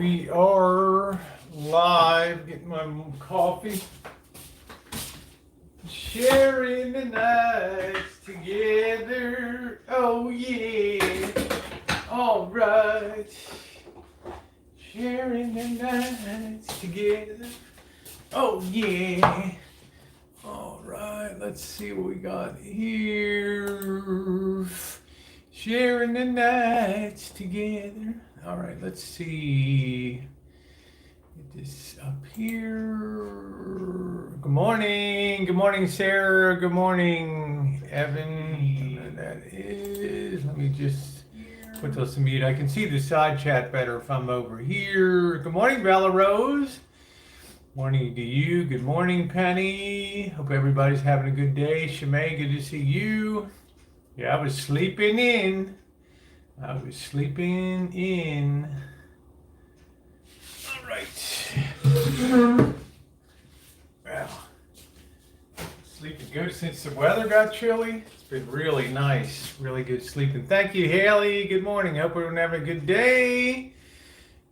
We are live, getting my coffee. Sharing the nights together. Oh yeah. All right. Sharing the nights together. Oh yeah. All right. Let's see what we got here. Sharing the nights together. All right. Let's see. Get this up here. Good morning. Good morning, Sarah. Good morning, Evan. And that is, let me just put those to mute. I can see the side chat better if I'm over here. Good morning, Bella Rose. Morning to you. Good morning, Penny. Hope everybody's having a good day. Shimei, good to see you. Yeah, I was sleeping in. All right. Well, sleeping good since the weather got chilly. It's been really nice, really good sleeping. Thank you, Haley. Good morning. Hope everyone having a good day.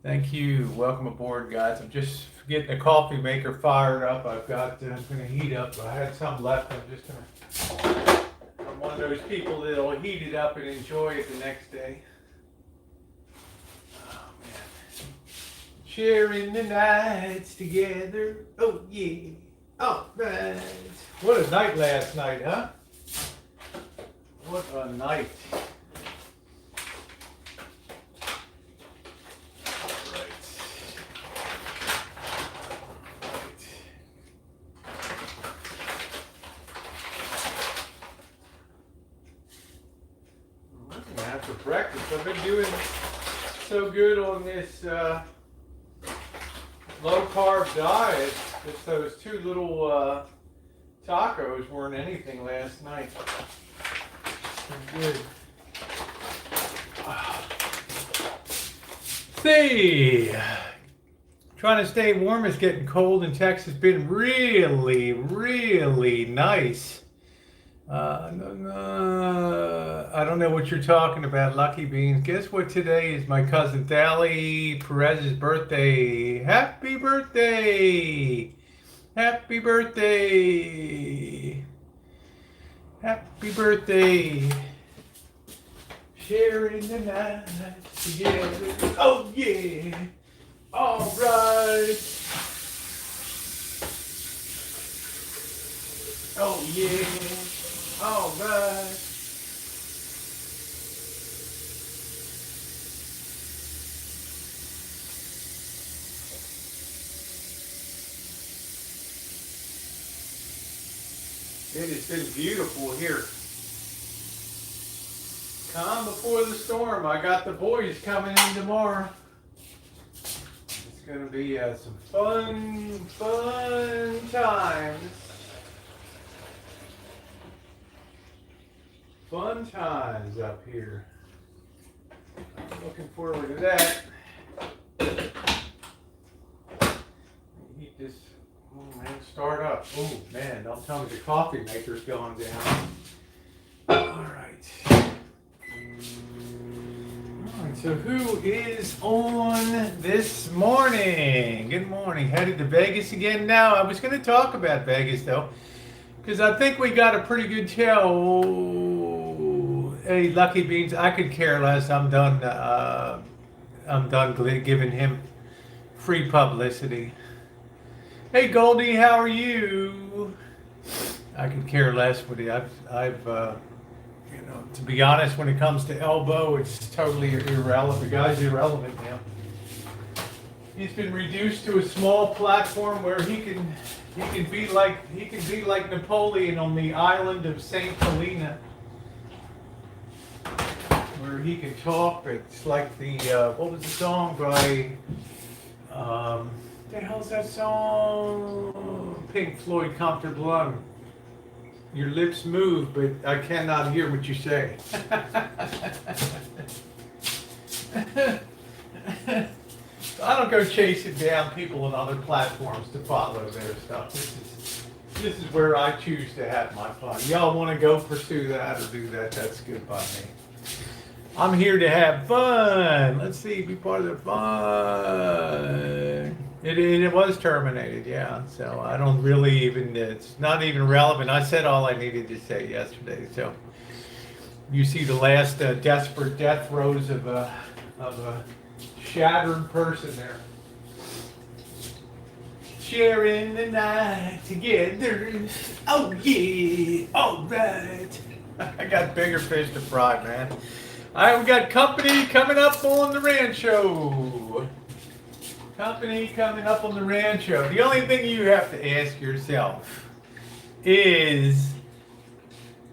Thank you. Welcome aboard, guys. I'm just getting the coffee maker fired up. I'm going to heat up. I had some left. I'm just going to. I'm one of those people that'll heat it up and enjoy it the next day. Sharing the nights together. Oh, yeah. All right. What a night last night, huh? What a night. All right. After breakfast, I've been doing so good on this low carb diet. Just those two little tacos weren't anything last night. They're good. See, trying to stay warm. It's getting cold in Texas. It's been really, really nice. I don't know what you're talking about, Lucky Beans. Guess what today is? My cousin Thali Perez's birthday. Happy birthday! Happy birthday! Happy birthday! Sharing the night together. Oh yeah! All right! Oh yeah! All right. It has been beautiful here. Calm before the storm. I got the boys coming in tomorrow. It's going to be some fun times. Fun times up here. I'm looking forward to that. Heat this. Oh man, start up. Oh man, don't tell me the coffee maker's going down. Alright. Alright, so who is on this morning? Good morning. Headed to Vegas again now. I was going to talk about Vegas though, because I think we got a pretty good tell. Hey, Lucky Beans, I could care less. I'm done giving him free publicity. Hey, Goldie, how are you? I could care less with it. I've to be honest, when it comes to Elbow, it's totally irrelevant. The guy's irrelevant now. He's been reduced to a small platform where he can be like Napoleon on the island of Saint Helena, where he can talk. It's like the what was the song by what the hell's that song? Pink Floyd, Comfort Lung. Your lips move, but I cannot hear what you say. I don't go chasing down people on other platforms to follow their stuff. This is where I choose to have my fun. Y'all want to go pursue that or do that, that's good by me. I'm here to have fun. Let's see, be part of the fun. It was terminated, yeah. So I don't really even, it's not even relevant. I said all I needed to say yesterday. So you see the last desperate death throes of a shattered person there. Sharing the night together. Oh yeah, all right. I got bigger fish to fry, man. I've got company coming up on the rancho. Company coming up on the rancho. The only thing you have to ask yourself is,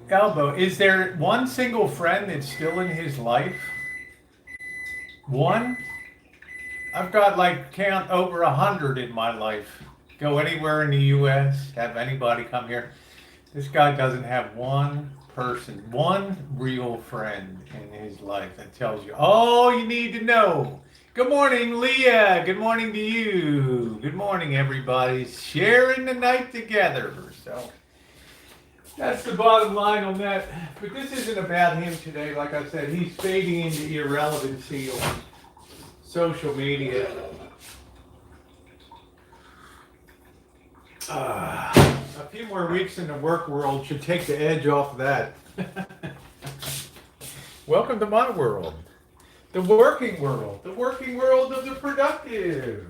Elbow, is there one single friend that's still in his life? One? I've got like count over 100 in my life. Go anywhere in the U.S., have anybody come here. This guy doesn't have one person, one real friend in his life that tells you all you need to know. Good morning, Leah. Good morning to you. Good morning, everybody. Sharing the night together. So that's the bottom line on that. But this isn't about him today. Like I said, he's fading into irrelevancy on social media. A few more weeks in the work world should take the edge off of that. Welcome to my world. The working world. The working world of the productive.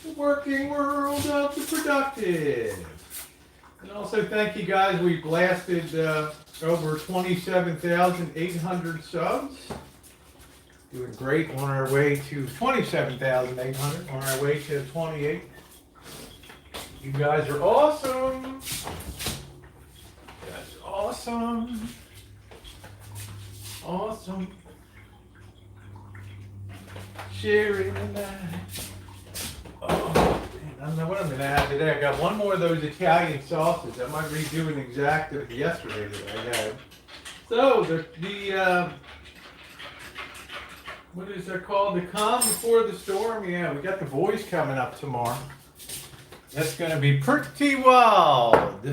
The working world of the productive. And also thank you guys. We blasted over 27,800 subs. Doing great on our way to 27,800. On our way to 28. You guys are awesome. That's awesome. Awesome. Sharing the night. Oh, man, I don't know what I'm going to have today. I got one more of those Italian sauces. I might redo an exact of yesterday that I had. So, the what is that called? The calm before the storm? Yeah, we got the boys coming up tomorrow. That's going to be pretty wild.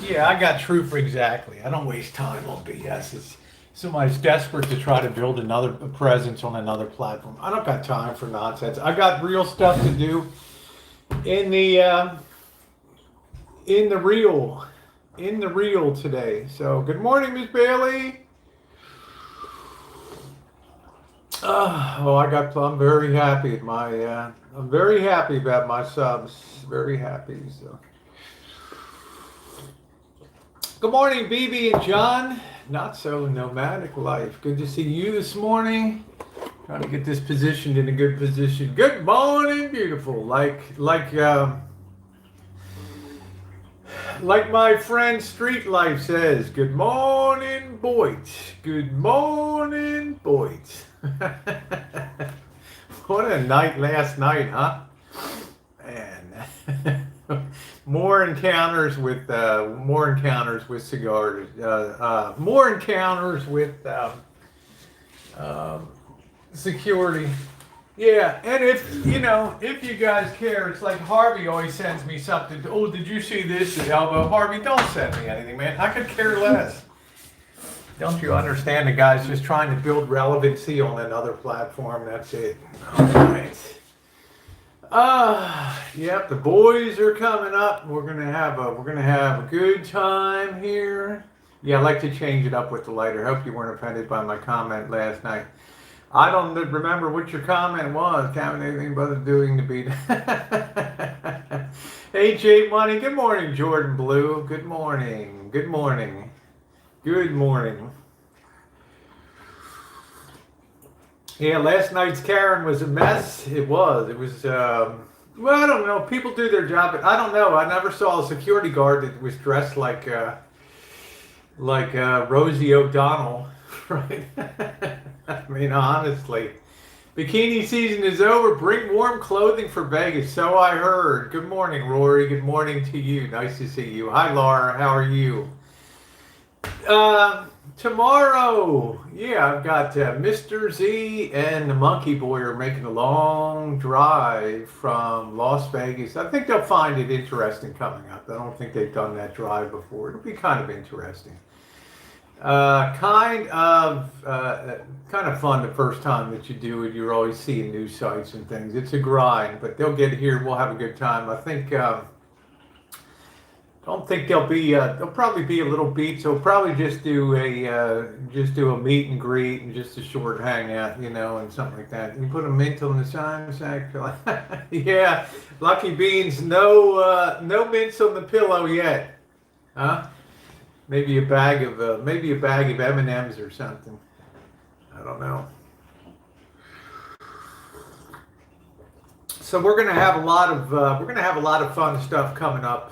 Yeah, I got truth exactly. I don't waste time on BS. Somebody's desperate to try to build another presence on another platform. I don't got time for nonsense. I got real stuff to do in the real today. So good morning, Miss Bailey. I'm very happy. I'm very happy about my subs. Very happy. So, good morning, BB and John. Not so nomadic life. Good to see you this morning. Trying to get this positioned in a good position. Good morning, beautiful. Like my friend Street Life says. Good morning, Boyd. Good morning, Boyd. What a night last night, huh? Man. More encounters with cigars. More encounters with security. Yeah, and if you guys care, it's like Harvey always sends me something. Oh, did you see this at Elbow? Harvey, don't send me anything, man. I could care less. Don't you understand? The guy's just trying to build relevancy on another platform. That's it. All right. Yep. The boys are coming up. We're gonna have a good time here. Yeah, I like to change it up with the lighter. Hope you weren't offended by my comment last night. I don't remember what your comment was. Having anything but doing to beat. Hey, Jay Money. Good morning, Jordan Blue. Good morning. Good morning. Good morning. Yeah, last night's Karen was a mess. It was. Well, I don't know. People do their job, but I don't know. I never saw a security guard that was dressed like Rosie O'Donnell, right? I mean, honestly. Bikini season is over. Bring warm clothing for Vegas. So I heard. Good morning, Rory. Good morning to you. Nice to see you. Hi, Laura. How are you? Tomorrow, yeah, I've got Mr. Z and the Monkey Boy are making a long drive from Las Vegas. I think they'll find it interesting coming up. I don't think they've done that drive before. It'll be kind of interesting. Kind of fun the first time that you do it. You're always seeing new sites and things. It's a grind, but they'll get here. We'll have a good time. I think. Don't think they'll be. They'll probably be a little beat. So we'll probably just do a meet and greet and just a short hangout, and something like that. You put a mint on the sign, actually. Yeah, Lucky Beans. No mints on the pillow yet, huh? Maybe a bag of M&Ms or something. I don't know. So we're gonna have a lot of fun stuff coming up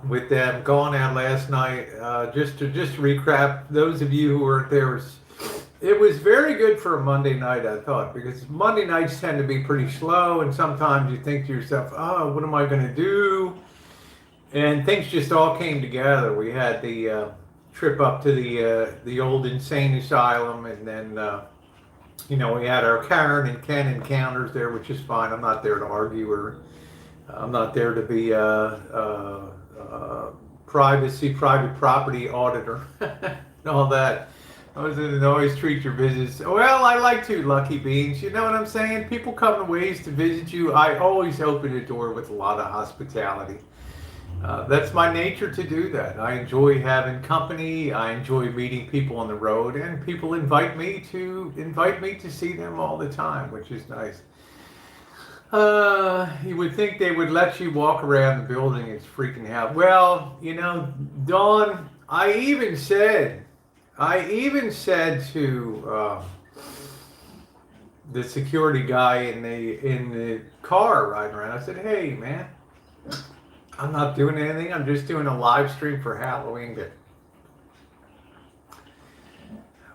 with them. Going out last night, just to recap. Those of you who weren't there, it was very good for a Monday night, I thought, because Monday nights tend to be pretty slow, and sometimes you think to yourself, "Oh, what am I going to do?" And things just all came together. We had the trip up to the old insane asylum, and then we had our Karen and Ken encounters there, which is fine. I'm not there to argue, or I'm not there to be private property auditor, and all that. I was in always treat your visits. Well, I like to, Lucky Beans. You know what I'm saying? People come to ways to visit you. I always open the door with a lot of hospitality. That's my nature to do that. I enjoy having company. I enjoy meeting people on the road, and people invite me to see them all the time, which is nice. You would think they would let you walk around the building. It's freaking out. Well, Dawn, I even said to the security guy in the car riding around, I said, "Hey, man, I'm not doing anything. I'm just doing a live stream for Halloween Day."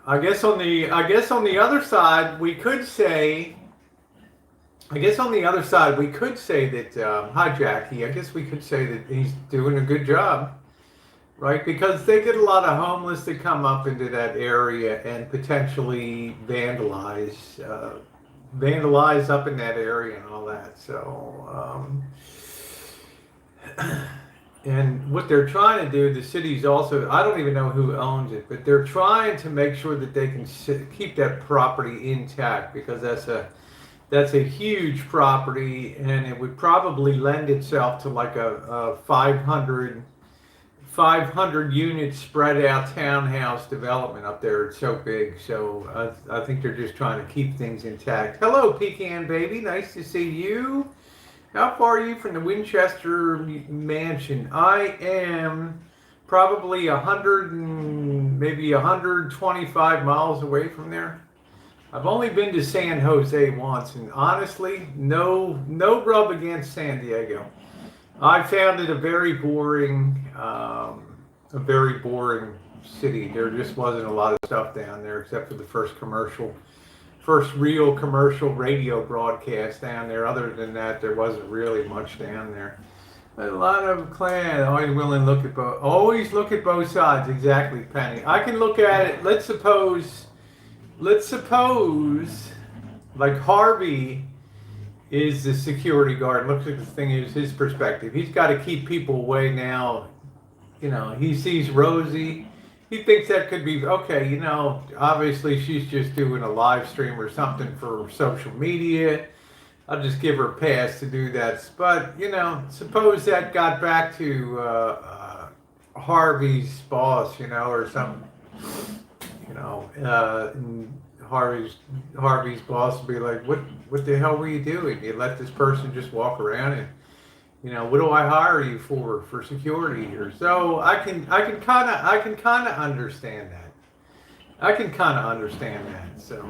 I guess on the other side we could say. I guess on the other side we could say that hi Jackie. I guess we could say that he's doing a good job, right? Because they get a lot of homeless that come up into that area and potentially vandalize up in that area and all that. So. And what they're trying to do, the city's also, I don't even know who owns it, but they're trying to make sure that they can keep that property intact, because that's a huge property, and it would probably lend itself to like a 500 unit spread out townhouse development up there. It's so big. So I think they're just trying to keep things intact. Hello, Pecan Baby. Nice to see you. How far are you from the Winchester Mansion? I am probably 100 and maybe 125 miles away from there. I've only been to San Jose once, and honestly, no rub against San Diego. I found it a very boring city. There just wasn't a lot of stuff down there except for the first real commercial radio broadcast down there. Other than that, there wasn't really much down there. A lot of clan. Always willing to look at both. Always look at both sides. Exactly, Penny. I can look at it. Let's suppose, like Harvey is the security guard. Looks like the thing is his perspective. He's got to keep people away now. He sees Rosie. He thinks that could be, okay, obviously she's just doing a live stream or something for social media. I'll just give her a pass to do that. But, suppose that got back to Harvey's boss, or something, and Harvey's boss would be like, what the hell were you doing? You let this person just walk around and, what do I hire you for security here? So I can kind of understand that. So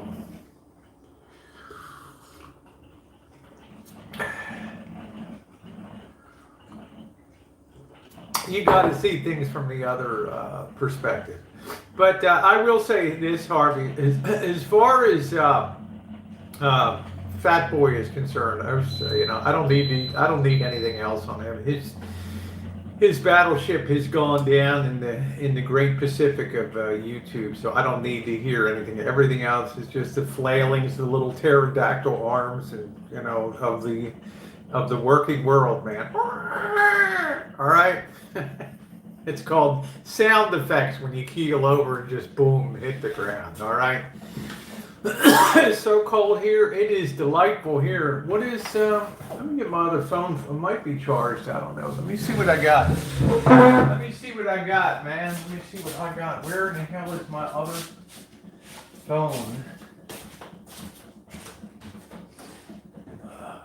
you got to see things from the other perspective. But I will say this, Harvey, as far as Fat Boy is concerned, I don't need anything else on him. His battleship has gone down in the Great Pacific of YouTube, so I don't need to hear anything. Everything else is just the flailings, the little pterodactyl arms, and of the working world, man. All right. It's called sound effects when you keel over and just boom, hit the ground. All right. It's so cold here. It is delightful here. What is, let me get my other phone. It might be charged. I don't know. Let me see what I got. Let me see what I got, man. Let me see what I got. Where in the hell is my other phone?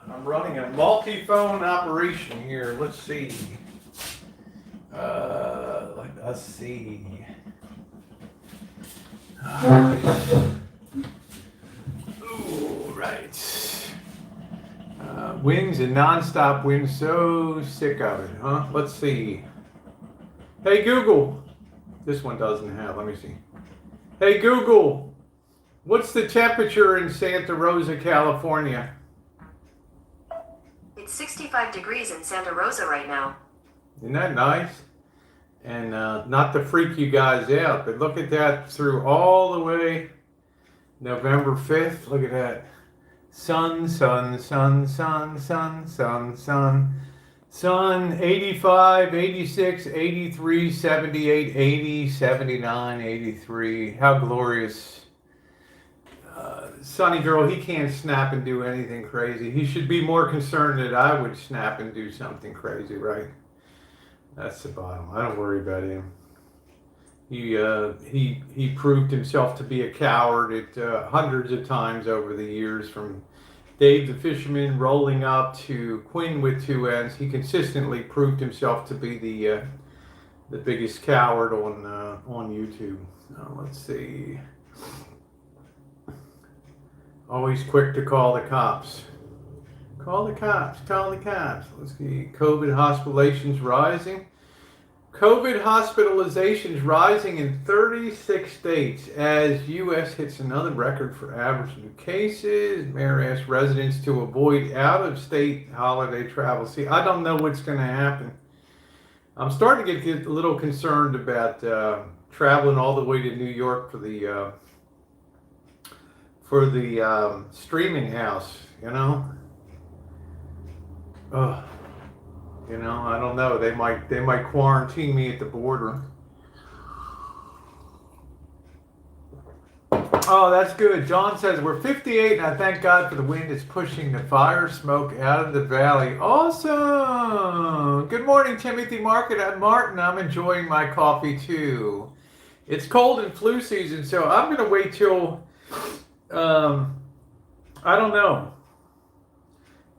I'm running a multi-phone operation here. Let's see. Let's see. Ooh, right. Winds and non-stop winds. So sick of it, huh? Let's see. Hey Google. This one doesn't have. Let me see. Hey Google. What's the temperature in Santa Rosa, California? It's 65 degrees in Santa Rosa right now. Isn't that nice? And not to freak you guys out, but look at that through all the way November 5th. Look at that. Sun, sun, sun, sun, sun, sun, sun. Sun, 85, 86, 83, 78, 80, 79, 83. How glorious. Sunny girl, he can't snap and do anything crazy. He should be more concerned that I would snap and do something crazy, right? That's the bottom. I don't worry about him. He proved himself to be a coward at hundreds of times over the years, from Dave the Fisherman rolling up to Quinn with two N's. He consistently proved himself to be the biggest coward on YouTube. Let's see. Always quick to call the cops. Call the cops. Call the cops. Let's see. COVID hospitalizations rising. COVID hospitalizations rising in 36 states as U.S. hits another record for average new cases. Mayor asks residents to avoid out-of-state holiday travel. See, I don't know what's going to happen. I'm starting to get a little concerned about traveling all the way to New York for the streaming house. You know. I don't know. They might quarantine me at the border. Oh, that's good. John says we're 58, and I thank God for the wind. It's pushing the fire smoke out of the valley. Awesome. Good morning, Timothy Market. I'm Martin. I'm enjoying my coffee too. It's cold and flu season, so I'm going to wait till I don't know.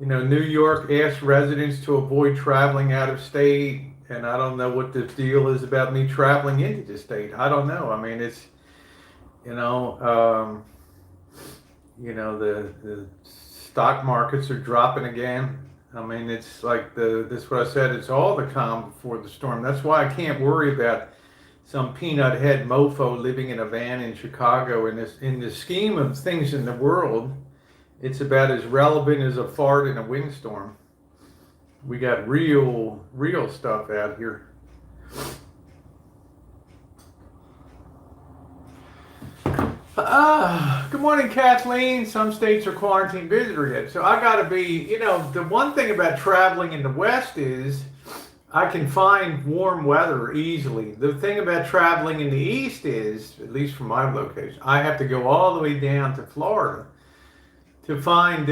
New York asked residents to avoid traveling out of state, and I don't know what the deal is about me traveling into the state. I don't know. I mean, it's, the stock markets are dropping again. I mean, it's like this what I said. It's all the calm before the storm. That's why I can't worry about some peanut head mofo living in a van in Chicago. In the scheme of things in the world, it's about as relevant as a fart in a windstorm. We got real stuff out here. Good morning, Kathleen. Some states are quarantine visitor yet. So I got to be, the one thing about traveling in the West is I can find warm weather easily. The thing about traveling in the East is, at least from my location, I have to go all the way down to Florida to find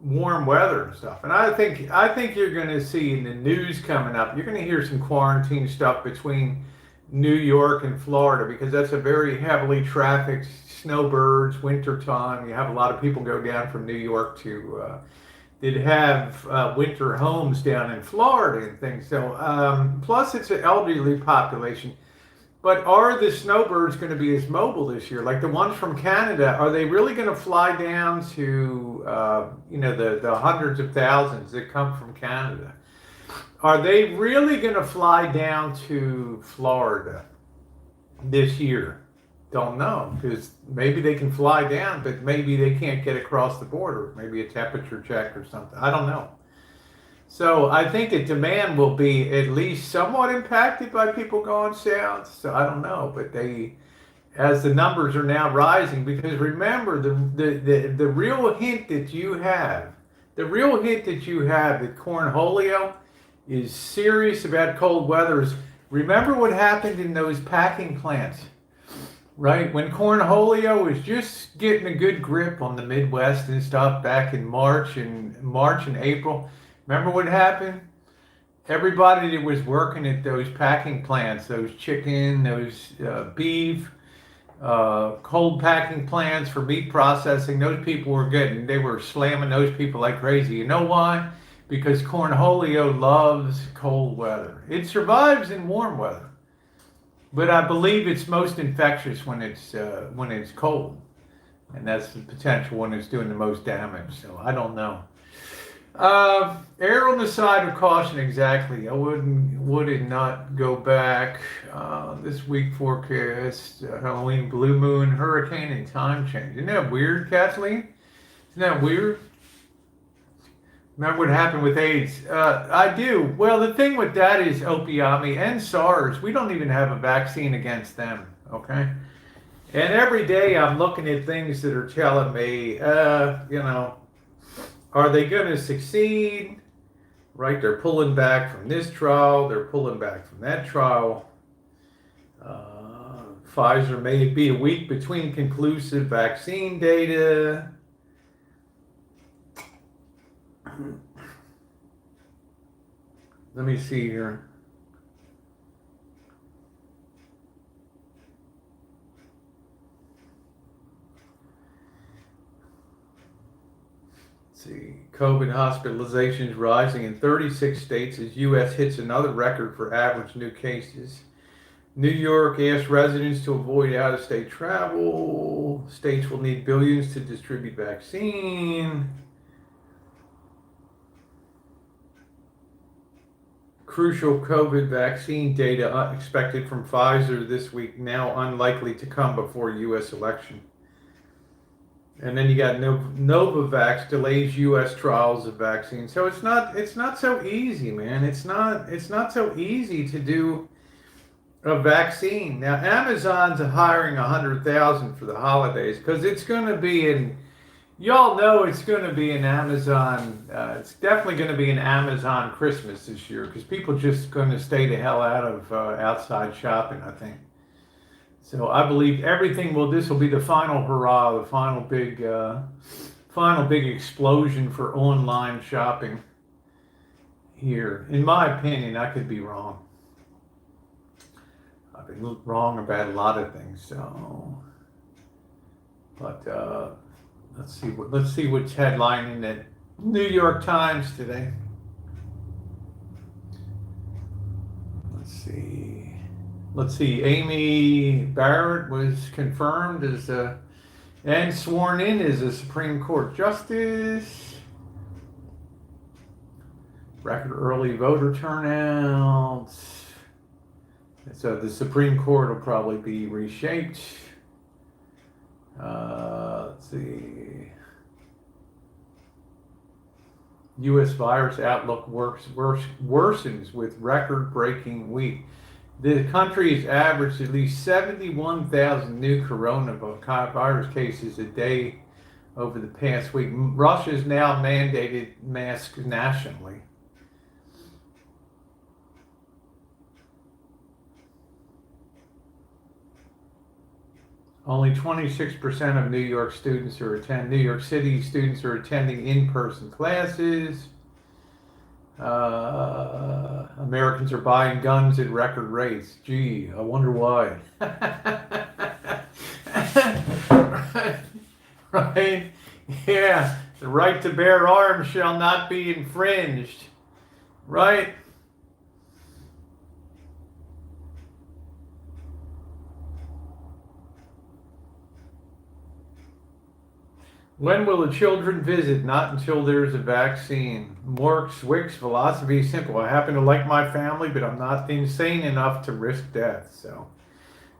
warm weather and stuff. And I think you're going to see in the news coming up, you're going to hear some quarantine stuff between New York and Florida, because that's a very heavily trafficked snowbirds winter time. You have a lot of people go down from New York to that have winter homes down in Florida and things. So plus it's an elderly population. But are the snowbirds going to be as mobile this year? Like the ones from Canada, are they really going to fly down to, the hundreds of thousands that come from Canada? Are they really going to fly down to Florida this year? Don't know, because maybe they can fly down, but maybe they can't get across the border. Maybe a temperature check or something. I don't know. So I think the demand will be at least somewhat impacted by people going south. So I don't know, but as the numbers are now rising, because remember the real hint that you have, that Cornholio is serious about cold weather is Remember what happened in those packing plants, right? When Cornholio was just getting a good grip on the Midwest and stuff back in March and April. Remember what happened? Everybody that was working at those packing plants, those chicken, those beef, cold packing plants for meat processing, those people they were slamming those people like crazy. You know why? Because Cornholio loves cold weather. It survives in warm weather, but I believe it's most infectious when it's cold, and that's the potential when it's doing the most damage. So I don't know. Err on the side of caution, exactly. I would not go back. This week forecast, Halloween, blue moon, hurricane, and time change. Isn't that weird, Kathleen? Isn't that weird? Remember what happened with AIDS? I do. Well, the thing with that is opiami and SARS. We don't even have a vaccine against them, okay? And every day I'm looking at things that are telling me, are they going to succeed? Right? They're pulling back from this trial. They're pulling back from that trial. Pfizer may be a week between conclusive vaccine data. Let me see here. See, COVID hospitalizations rising in 36 states as U.S. hits another record for average new cases. New York asked residents to avoid out-of-state travel. States will need billions to distribute vaccine. Crucial COVID vaccine data expected from Pfizer this week, now unlikely to come before U.S. election. And then you got Novavax delays U.S. trials of vaccine. So it's not so easy, man. It's not so easy to do a vaccine. Now Amazon's hiring 100,000 for the holidays because it's going to be in. Y'all know it's going to be an Amazon. It's definitely going to be an Amazon Christmas this year because people just going to stay the hell out of outside shopping, I think. So I believe this will be the final hurrah, the final big explosion for online shopping here. In my opinion, I could be wrong. I've been wrong about a lot of things, so. But let's see what's headlining the New York Times today. Let's see. Amy Barrett was confirmed as and sworn in as a Supreme Court justice. Record early voter turnout. So the Supreme Court will probably be reshaped. Let's see. U.S. virus outlook worsens with record-breaking week. The country has averaged at least 71,000 new coronavirus cases a day over the past week. Russia has now mandated masks nationally. Only 26% of New York City students are attending in-person classes. Americans are buying guns at record rates. Gee, I wonder why. Right? Yeah, the right to bear arms shall not be infringed. Right? When will the children visit? Not until there's a vaccine. Mark Zwick's philosophy is simple. I happen to like my family, but I'm not insane enough to risk death. So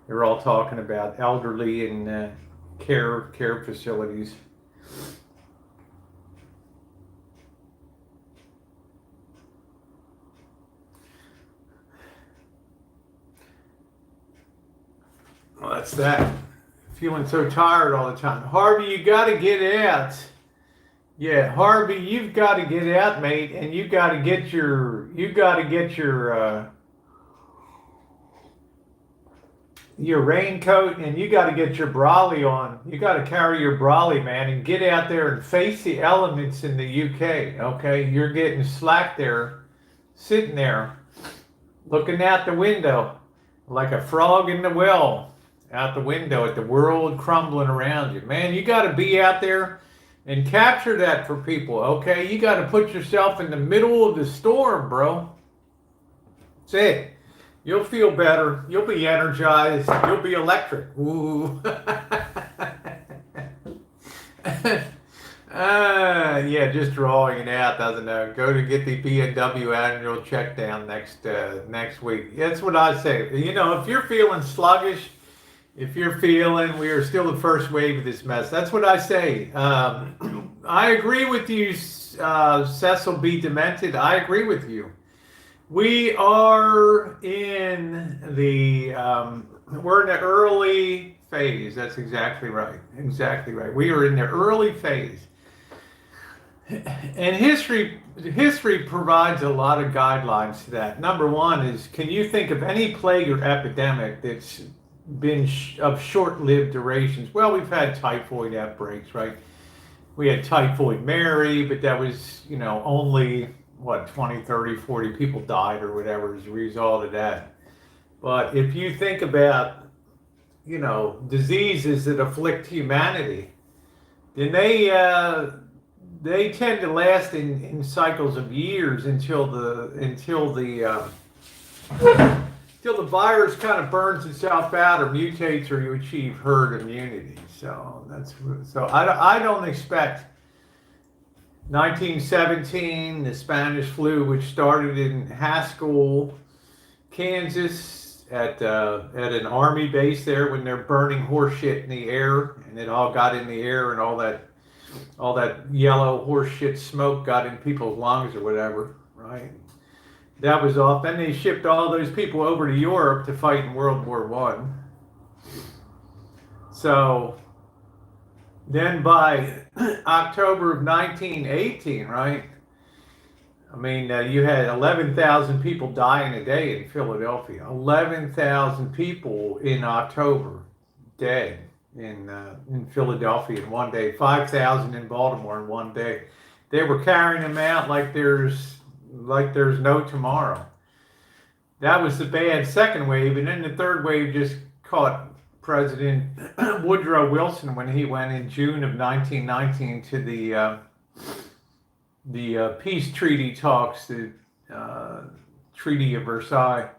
they're all talking about elderly and care facilities. Well, that's that. Feeling so tired all the time. Harvey, you got to get out. Yeah, Harvey, you've got to get out, mate, and you got to get your your raincoat and you got to get your brolly on. You got to carry your brolly, man, and get out there and face the elements in the UK. Okay, you're getting slack there, sitting there, looking out the window like a frog in the well, out the window at the world crumbling around you. Man, you got to be out there and capture that for people. Okay, you got to put yourself in the middle of the storm, bro. That's it. You'll feel better. You'll be energized. You'll be electric. Ooh. Yeah, just drawing it out doesn't know. Go to get the BMW annual check down next week. That's what I say. You know, if you're feeling sluggish, if you're feeling we are still the first wave of this mess, that's what I say. I agree with you, Cecil B. Demented. I agree with you. We are in the we're in the early phase. That's exactly right. Exactly right. We are in the early phase. And history provides a lot of guidelines to that. Number one is, can you think of any plague or epidemic that's been of short-lived durations? Well, we've had typhoid outbreaks, right? We had Typhoid Mary, but that was, you know, only, 20, 30, 40 people died or whatever as a result of that. But if you think about, you know, diseases that afflict humanity, then they tend to last in cycles of years until the virus kind of burns itself out or mutates or you achieve herd immunity. So I don't expect 1917, the Spanish flu, which started in Haskell, Kansas, at an army base there when they're burning horse shit in the air, and it all got in the air, and all that yellow horse shit smoke got in people's lungs or whatever, right? That was off. Then they shipped all those people over to Europe to fight in World War One. So then by October of 1918, right? I mean, you had 11,000 people dying a day in Philadelphia. 11,000 people in October dead in Philadelphia in one day. 5,000 in Baltimore in one day. They were carrying them out like there's no tomorrow. That was the bad second wave, and then the third wave just caught President Woodrow Wilson when he went in June of 1919 to the peace treaty talks, the Treaty of Versailles,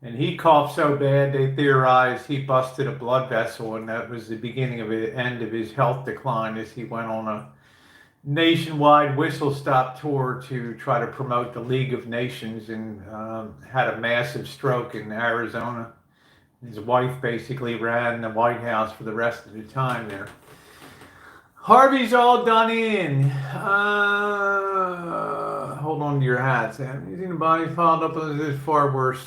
and he coughed so bad they theorized he busted a blood vessel, and that was the beginning of the end of his health decline as he went on a nationwide whistle-stop tour to try to promote the League of Nations, and had a massive stroke in Arizona. His wife basically ran the White House for the rest of the time there. Harvey's all done in. Hold on to your hats. Using the body piled up is far worse.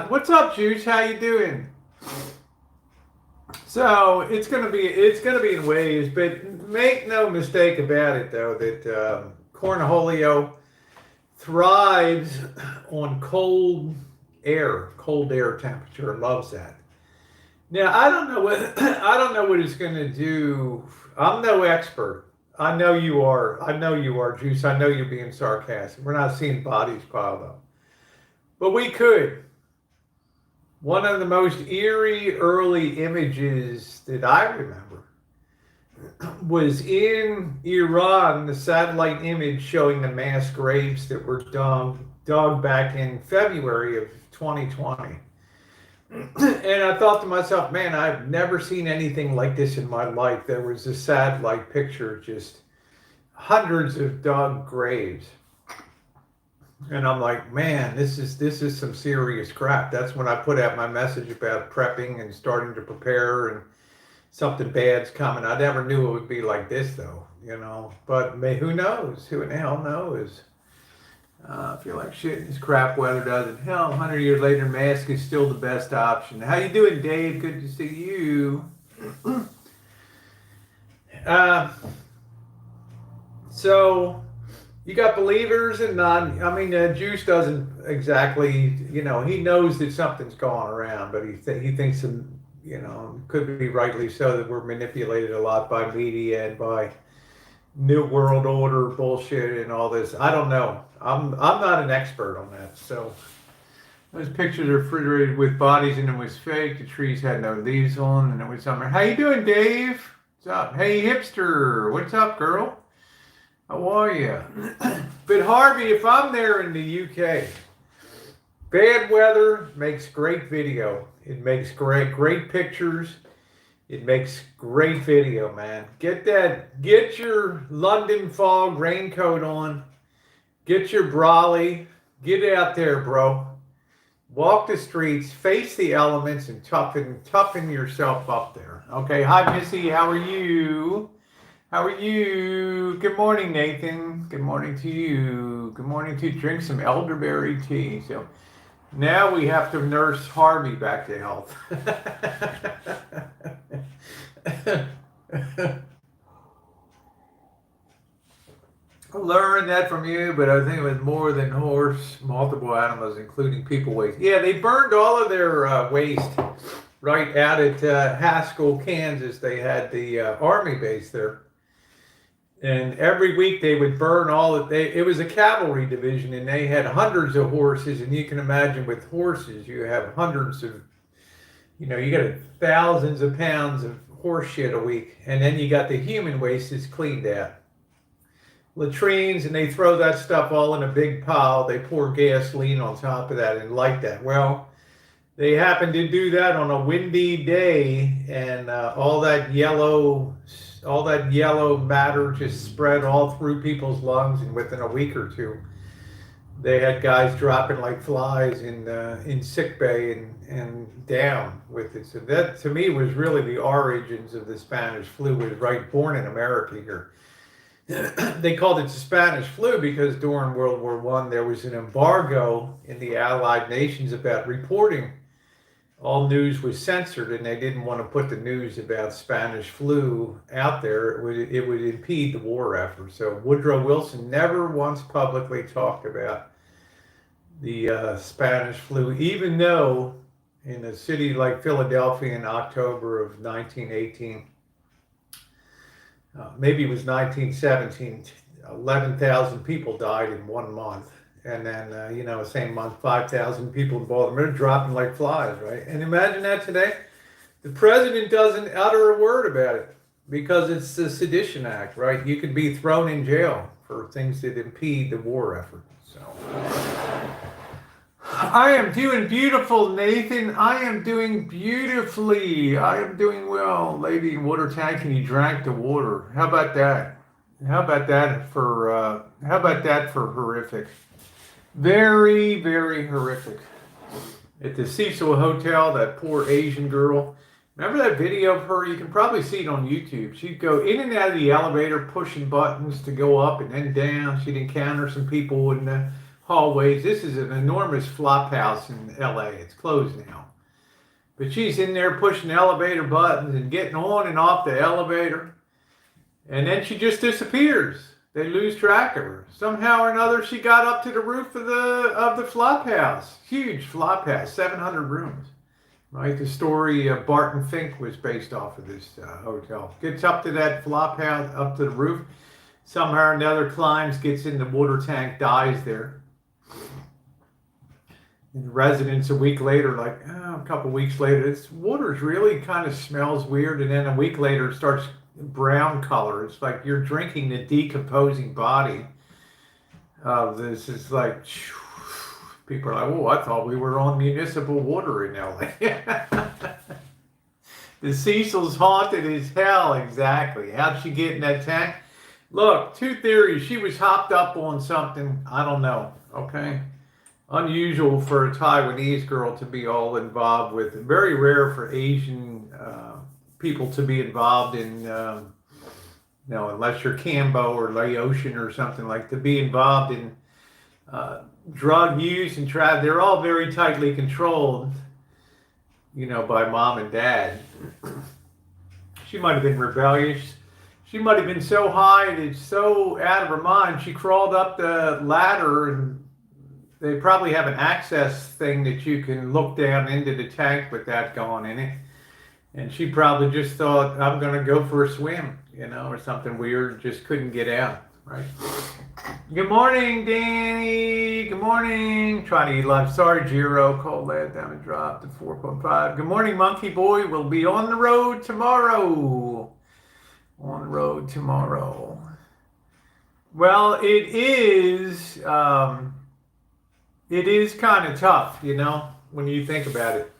What's up, Juice? How you doing? So it's gonna be in waves, but make no mistake about it, though, that Cornholio thrives on cold air temperature. Loves that. Now I don't know what it's going to do. I'm no expert. I know you are, Juice. I know you're being sarcastic. We're not seeing bodies piled up, but we could. One of the most eerie early images that I remember was in Iran, the satellite image showing the mass graves that were dug back in February of 2020. And I thought to myself, man, I've never seen anything like this in my life. There was a satellite picture, just hundreds of dug graves. And I'm like, man, this is some serious crap. That's when I put out my message about prepping and starting to prepare, and something bad's coming. I never knew it would be like this, though, you know. But who knows? Who in the hell knows? I feel like shit. This crap weather doesn't. Hell, 100 years later, mask is still the best option. How you doing, Dave? Good to see you. So you got believers and non. I mean, Juice doesn't exactly. You know, he knows that something's going around, but he thinks could be rightly so that we're manipulated a lot by media and by New World Order bullshit and all this. I don't know. I'm not an expert on that. So those pictures are refrigerated with bodies and it was fake. The trees had no leaves on and it was summer. How you doing, Dave? What's up? Hey, hipster. What's up, girl? How are you? But Harvey, if I'm there in the UK, bad weather makes great video. It makes great pictures. It makes great video, man. Get your London fog raincoat on. Get your brolly. Get out there, bro. Walk the streets, face the elements, and toughen yourself up there. Okay. Hi, Missy. How are you? How are you? Good morning, Nathan. Good morning to you. Good morning to you. Drink some elderberry tea. So now we have to nurse Harvey back to health. I learned that from you, but I think it was more than horse, multiple animals, including people waste. Yeah, they burned all of their waste right out at Haskell, Kansas. They had the army base there. And every week they would burn all of it was a cavalry division and they had hundreds of horses. And you can imagine with horses, you have hundreds of, you got thousands of pounds of horse shit a week. And then you got the human waste that's cleaned out. Latrines, and they throw that stuff all in a big pile. They pour gasoline on top of that and light that. Well, they happened to do that on a windy day, and all that yellow matter just spread all through people's lungs, and within a week or two, they had guys dropping like flies in sick bay and down with it. So that, to me, was really the origins of the Spanish flu. Was born in America here. They called it the Spanish flu because during World War I, there was an embargo in the Allied nations about reporting. All news was censored, and they didn't want to put the news about Spanish flu out there. It would impede the war effort. So Woodrow Wilson never once publicly talked about the Spanish flu, even though in a city like Philadelphia in October of 1918, maybe it was 1917, 11,000 people died in 1 month. And then, same month, 5,000 people in Baltimore dropping like flies, right? And imagine that today. The president doesn't utter a word about it because it's the Sedition Act, right? You could be thrown in jail for things that impede the war effort. So I am doing beautiful, Nathan. I am doing beautifully. I am doing well. Lady in water tank and he drank the water. How about that? How about that for horrific? Very, very horrific. At the Cecil Hotel, that poor Asian girl. Remember that video of her? You can probably see it on YouTube. She'd go in and out of the elevator pushing buttons to go up and then down. She'd encounter some people in the hallways. This is an enormous flop house in LA. It's closed now. But she's in there pushing elevator buttons and getting on and off the elevator. And then she just disappears. They lose track of her. Somehow or another, she got up to the roof of the flop house. Huge flop house, 700 rooms. Right? The story of Barton Fink was based off of this hotel. Gets up to that flop house, up to the roof. Somehow or another climbs, gets in the water tank, dies there. And the residents a week later, a couple weeks later, this water's really kind of smells weird. And then a week later, it starts brown color. It's like you're drinking the decomposing body of this. Is like, people are like, oh, I thought we were on municipal water in LA. The Cecil's haunted as hell, exactly. How'd she get in that tank? Look, two theories. She was hopped up on something, I don't know, okay? Unusual for a Taiwanese girl to be all involved with. Very rare for Asian people to be involved in, unless you're Cambo or Laotian or something, to be involved in drug use and they're all very tightly controlled, by mom and dad. She might have been rebellious. She might have been so high and so out of her mind, she crawled up the ladder, and they probably have an access thing that you can look down into the tank with that going in it. And she probably just thought, I'm going to go for a swim, or something weird, just couldn't get out, right? Good morning, Danny. Good morning. Trying to eat lunch. Sorry, Jiro. Cold lad down and dropped to 4.5. Good morning, Monkey Boy. We'll be on the road tomorrow. On the road tomorrow. Well, it is kind of tough, when you think about it.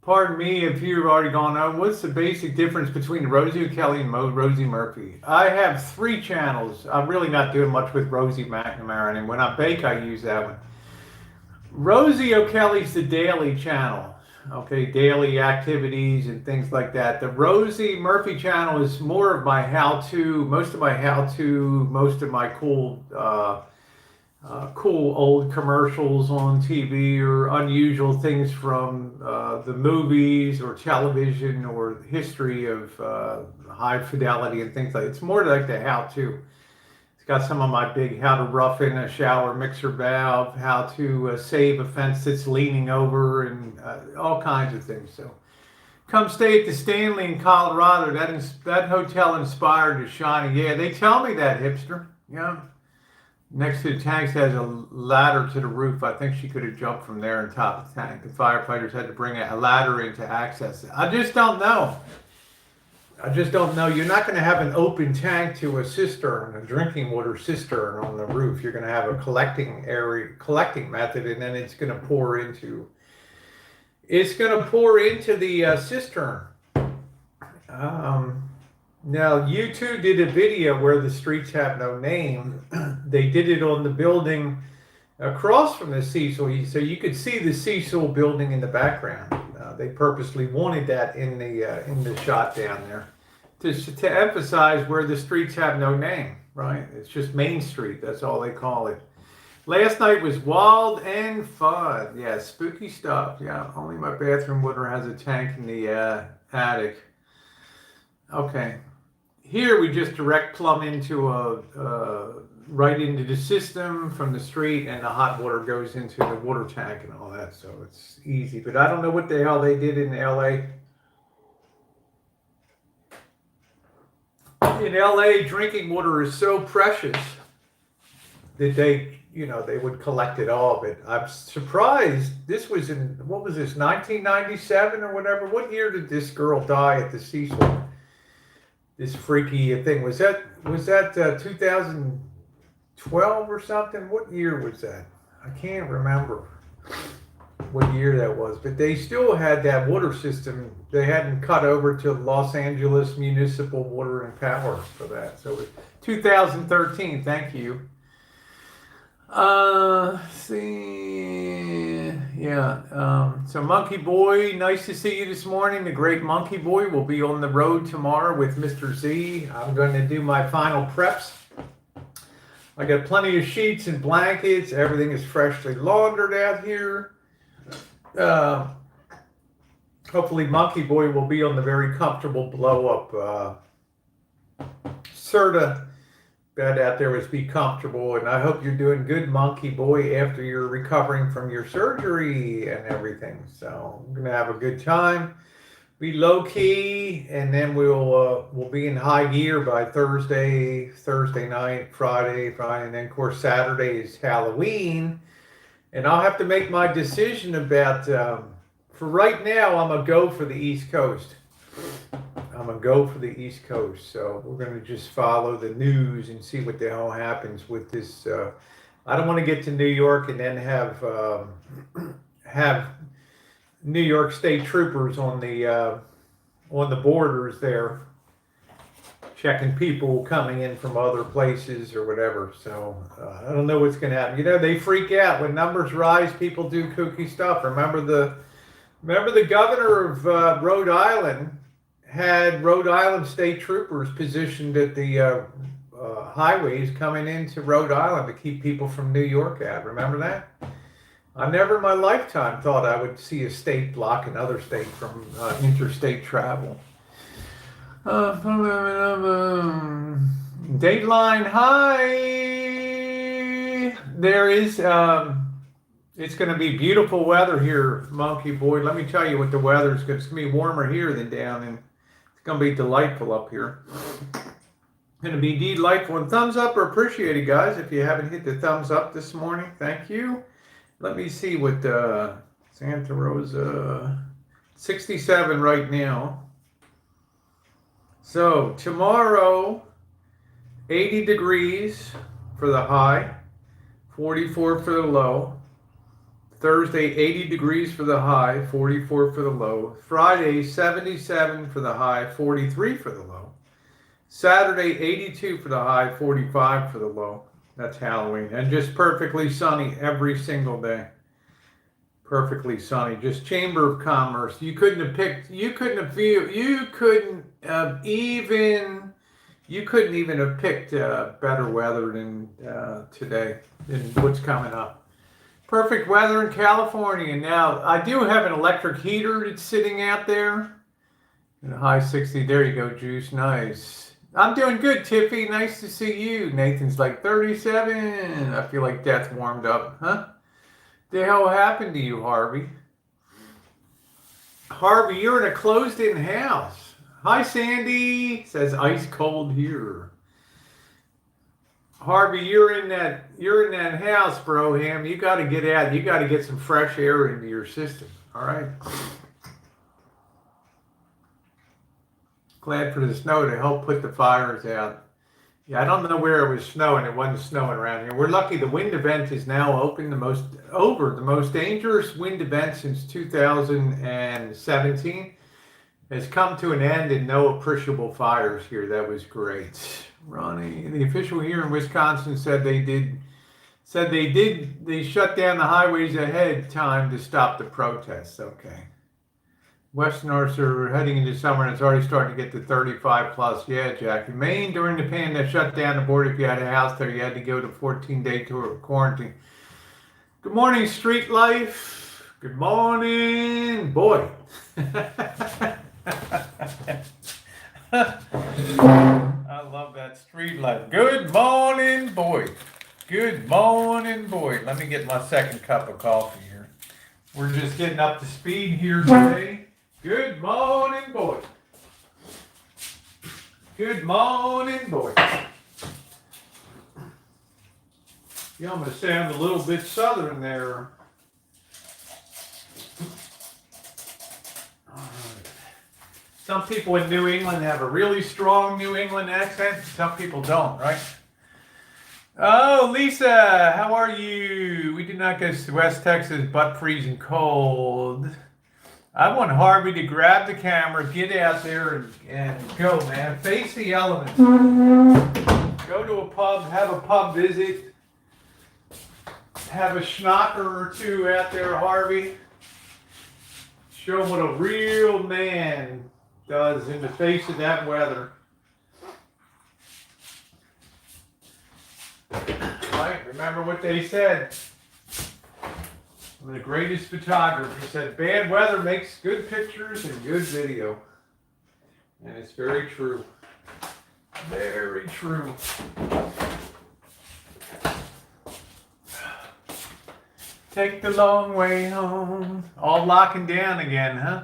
Pardon me if you've already gone on. What's the basic difference between Rosie O'Kelly and Rosie Murphy? I have 3 channels. I'm really not doing much with Rosie McNamara, and when I bake, I use that one. Rosie O'Kelly's the daily channel, okay, daily activities and things like that. The Rosie Murphy channel is more of my how-to, most of my cool old commercials on TV or unusual things from the movies or television or history of high fidelity and things like that. It's more like the how-to. It's got some of my big how to rough in a shower mixer valve, how to save a fence that's leaning over, and all kinds of things. So come stay at the Stanley in Colorado. That hotel inspired the Shiny. Yeah, they tell me that, hipster. Yeah. Next to the tanks has a ladder to the roof. I think she could have jumped from there on top of the tank. The firefighters had to bring a ladder in to access it. I just don't know. You're not going to have an open tank to a cistern, a drinking water cistern on the roof. You're going to have a collecting method, and then it's going to pour into the cistern. Now, U2 did a video where the streets have no name. They did it on the building across from the Cecil, so you could see the Cecil building in the background. They purposely wanted that in the shot down there to emphasize where the streets have no name, right? It's just Main Street. That's all they call it. Last night was wild and fun. Yeah, spooky stuff. Yeah, only my bathroom water has a tank in the attic. Okay. Here we just direct plumb into right into the system from the street, and the hot water goes into the water tank and all that, so it's easy. But I don't know what the hell they did in LA. In LA, drinking water is so precious that they would collect it all. But I'm surprised. This was in, what was this, 1997 or whatever? What year did this girl die at the Cecil? This freaky thing. Was that 2012 or something? What year was that? I can't remember what year that was, but they still had that water system. They hadn't cut over to Los Angeles Municipal Water and Power for that. So it was 2013. Thank you. So Monkey Boy, nice to see you this morning. The great Monkey Boy will be on the road tomorrow with Mr. Z. I'm going to do my final preps. I got plenty of sheets and blankets. Everything is freshly laundered out here. Hopefully Monkey Boy will be on the very comfortable blow-up Serta bed out there. Was be comfortable, and I hope you're doing good, Monkey Boy, after you're recovering from your surgery and everything. So I'm gonna have a good time, be low key, and then we'll be in high gear by Thursday night, Friday, and then of course Saturday is Halloween, and I'll have to make my decision about. For right now, I'm gonna go for the East Coast. So we're going to just follow the news and see what the hell happens with this. I don't want to get to New York and then have New York State troopers on the borders there, checking people coming in from other places or whatever. So I don't know what's going to happen. They freak out when numbers rise. People do kooky stuff. Remember the governor of Rhode Island had Rhode Island state troopers positioned at the highways coming into Rhode Island to keep people from New York out. Remember that? I never in my lifetime thought I would see a state block another state from interstate travel. Dateline, hi! There is, It's going to be beautiful weather here, Monkey Boy. Let me tell you what the weather is. It's going to be warmer here than down, and it's going to be delightful up here. Going to be delightful. And thumbs up are appreciated, guys. If you haven't hit the thumbs up this morning, thank you. Let me see what Santa Rosa, 67 right now. So tomorrow, 80 degrees for the high, 44 for the low. Thursday, 80 degrees for the high, 44 for the low. Friday, 77 for the high, 43 for the low. Saturday, 82 for the high, 45 for the low. That's Halloween. And just perfectly sunny every single day. Perfectly sunny. Just Chamber of Commerce. You couldn't have even have picked better weather than today, than what's coming up. Perfect weather in California. Now, I do have an electric heater that's sitting out there. In a high 60. There you go, Juice. Nice. I'm doing good, Tiffy. Nice to see you. Nathan's like 37. I feel like death warmed up. Huh? The hell happened to you, Harvey? Harvey, you're in a closed-in house. Hi, Sandy. Says ice cold here. Harvey, you're in that house, bro. Ham. You got to get out. You got to get some fresh air into your system. All right. Glad for the snow to help put the fires out. Yeah, I don't know where it was snowing. It wasn't snowing around here. We're lucky the wind event is now open. The most dangerous wind event since 2017 has come to an end, and no appreciable fires here. That was great. Ronnie, the official here in Wisconsin said they shut down the highways ahead of time to stop the protests. Okay. Westerners are heading into summer, and it's already starting to get to 35 plus. Yeah, Jackie. Maine, during the pandemic, shut down the border. If you had a house there, you had to go to 14-day tour of quarantine. Good morning, Street Life. Good morning, boy. I love that Street Life. Good morning, boy. Good morning, boy. Let me get my second cup of coffee here. We're just getting up to speed here today. Good morning, boy. Good morning, boy. Yeah, I'm going to sound a little bit southern there. All right. Some people in New England have a really strong New England accent. Some people don't, right? Oh, Lisa, how are you? We did not go to West Texas, but freezing cold. I want Harvey to grab the camera, get out there, and go, man. Face the elements. Go to a pub, have a pub visit. Have a schnocker or two out there, Harvey. Show what a real man does in the face of that weather. Right? Remember what they said. One of the greatest photographers said, bad weather makes good pictures and good video. And it's very true. Very true. Take the long way home. All locking down again, huh?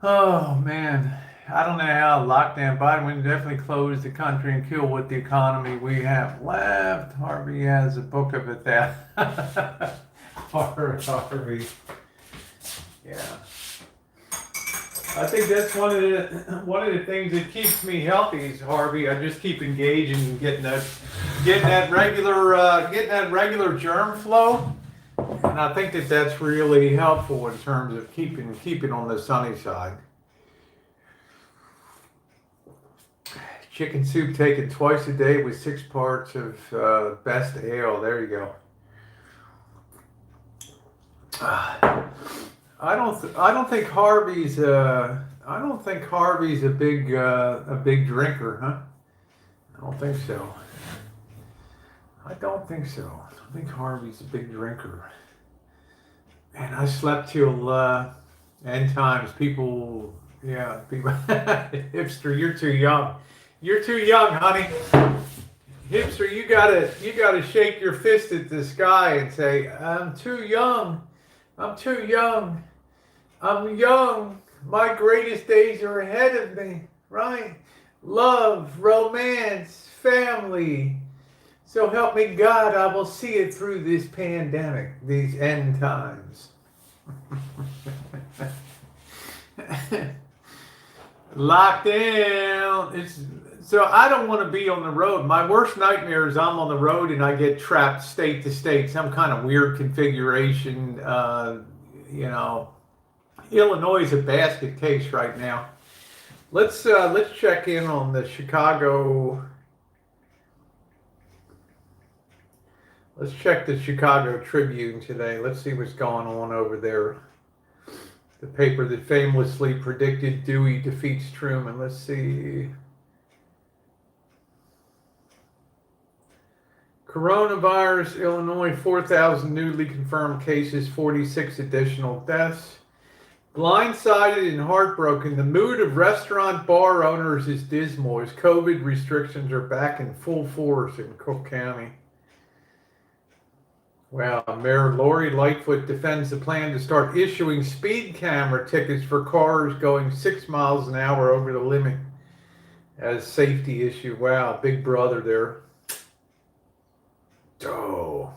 Oh, man. I don't know how lockdown, Biden would definitely close the country and kill what the economy we have left. Harvey has a book of it that. Harvey. Yeah. I think that's one of the things that keeps me healthy is Harvey. I just keep engaging and getting that regular germ flow. And I think that's really helpful in terms of keeping on the sunny side. Chicken soup taken twice a day with 6 parts of best ale. There you go. I don't think Harvey's a big drinker, huh? I don't think so. I think Harvey's a big drinker. Man, I slept till end times. People, hipster, you're too young. You're too young, honey. Hipster, you gotta shake your fist at the sky and say, I'm too young. I'm too young. I'm young. My greatest days are ahead of me, right? Love, romance, family. So help me God, I will see it through this pandemic, these end times. Locked in. So I don't want to be on the road. My worst nightmare is I'm on the road and I get trapped state to state, some kind of weird configuration. Illinois is a basket case right now. Let's check in on the Chicago. Let's check the Chicago Tribune today. Let's see what's going on over there. The paper that famously predicted Dewey defeats Truman. Let's see. Coronavirus, Illinois, 4,000 newly confirmed cases, 46 additional deaths. Blindsided and heartbroken, the mood of restaurant bar owners is dismal as COVID restrictions are back in full force in Cook County. Wow, Mayor Lori Lightfoot defends the plan to start issuing speed camera tickets for cars going 6 miles an hour over the limit as safety issue. Wow, big brother there. Oh.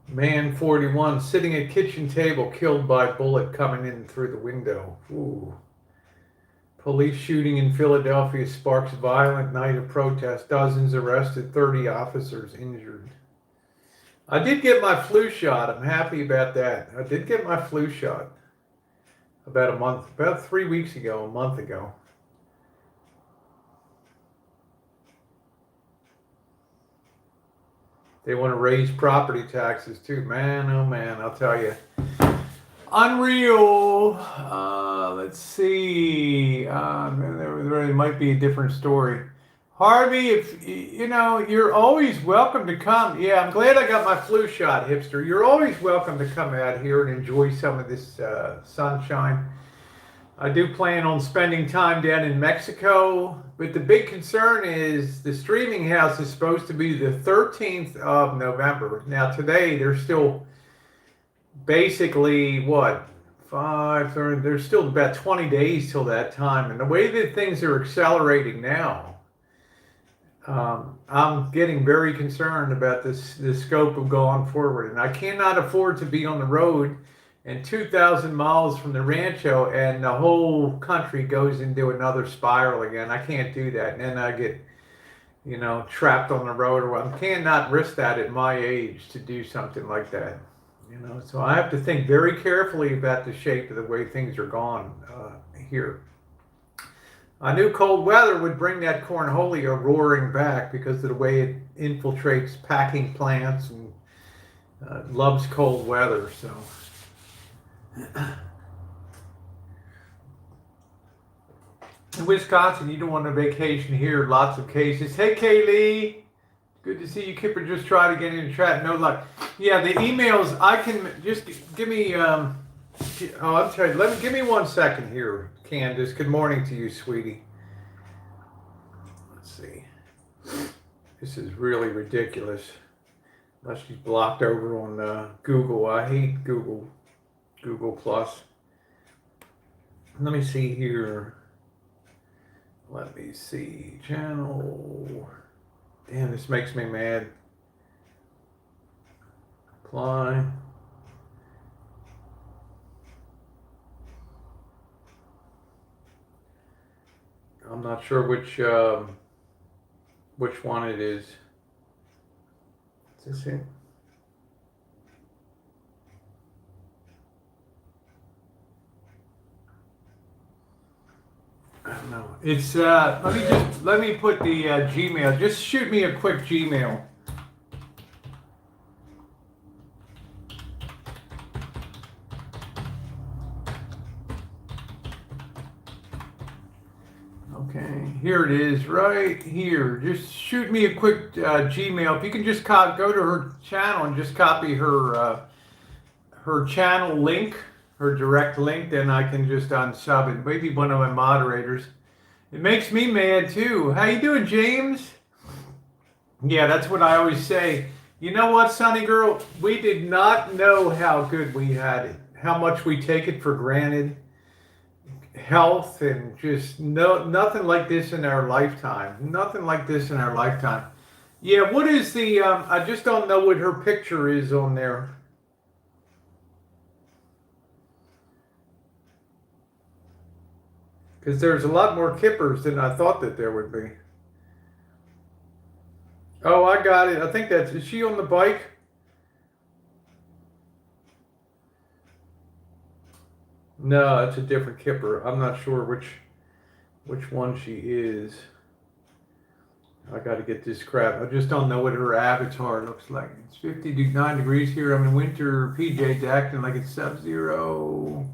Man 41 sitting at kitchen table killed by bullet coming in through the window. Ooh. Police shooting in Philadelphia sparks violent night of protest. Dozens arrested, 30 officers injured. I did get my flu shot. I'm happy about that. I did get my flu shot about 3 weeks ago, a month ago. They want to raise property taxes too. Man, oh man, I'll tell you. Unreal. Let's see. There might be a different story. Harvey, if you're always welcome to come. Yeah, I'm glad I got my flu shot, hipster. You're always welcome to come out here and enjoy some of this sunshine. I do plan on spending time down in Mexico, but the big concern is the streaming house is supposed to be the 13th of November. Now today they're still basically there's still about 20 days till that time. And the way that things are accelerating now, I'm getting very concerned about the scope of going forward. And I cannot afford to be on the road and 2,000 miles from the rancho and the whole country goes into another spiral again. I can't do that. And then I get, trapped on the road. Or I cannot risk that at my age to do something like that. So I have to think very carefully about the shape of the way things are gone here. I knew cold weather would bring that Cornholio roaring back because of the way it infiltrates packing plants and loves cold weather. So. In Wisconsin, you don't want a vacation here. Lots of cases. Hey, Kaylee. Good to see you, Kipper. Just try to get in the chat. No luck. Yeah, the emails, I can just give me, I'm sorry. Give me 1 second here, Candace. Good morning to you, sweetie. Let's see. This is really ridiculous. Unless she's blocked over on Google. I hate Google Plus. Let me see here. Let me see. Channel. Damn, this makes me mad. Apply. I'm not sure which one it is. Is this it? I don't know. It's let me put the Gmail. Just shoot me a quick Gmail. Okay, here it is, right here. Just shoot me a quick Gmail. If you can just go to her channel and just copy her channel link, her direct link, then I can just unsub it. Maybe one of my moderators. It makes me mad too. How you doing, James? Yeah, that's what I always say. You know what, Sonny girl? We did not know how good we had it. How much we take it for granted. Health and just nothing like this in our lifetime. Nothing like this in our lifetime. Yeah, what is the I just don't know what her picture is on there. Because there's a lot more kippers than I thought that there would be. Oh, I got it. I think is she on the bike? No, it's a different kipper. I'm not sure which one she is. I got to get this crap. I just don't know what her avatar looks like. It's 59 degrees here. I'm in winter. PJ's acting like it's sub-zero.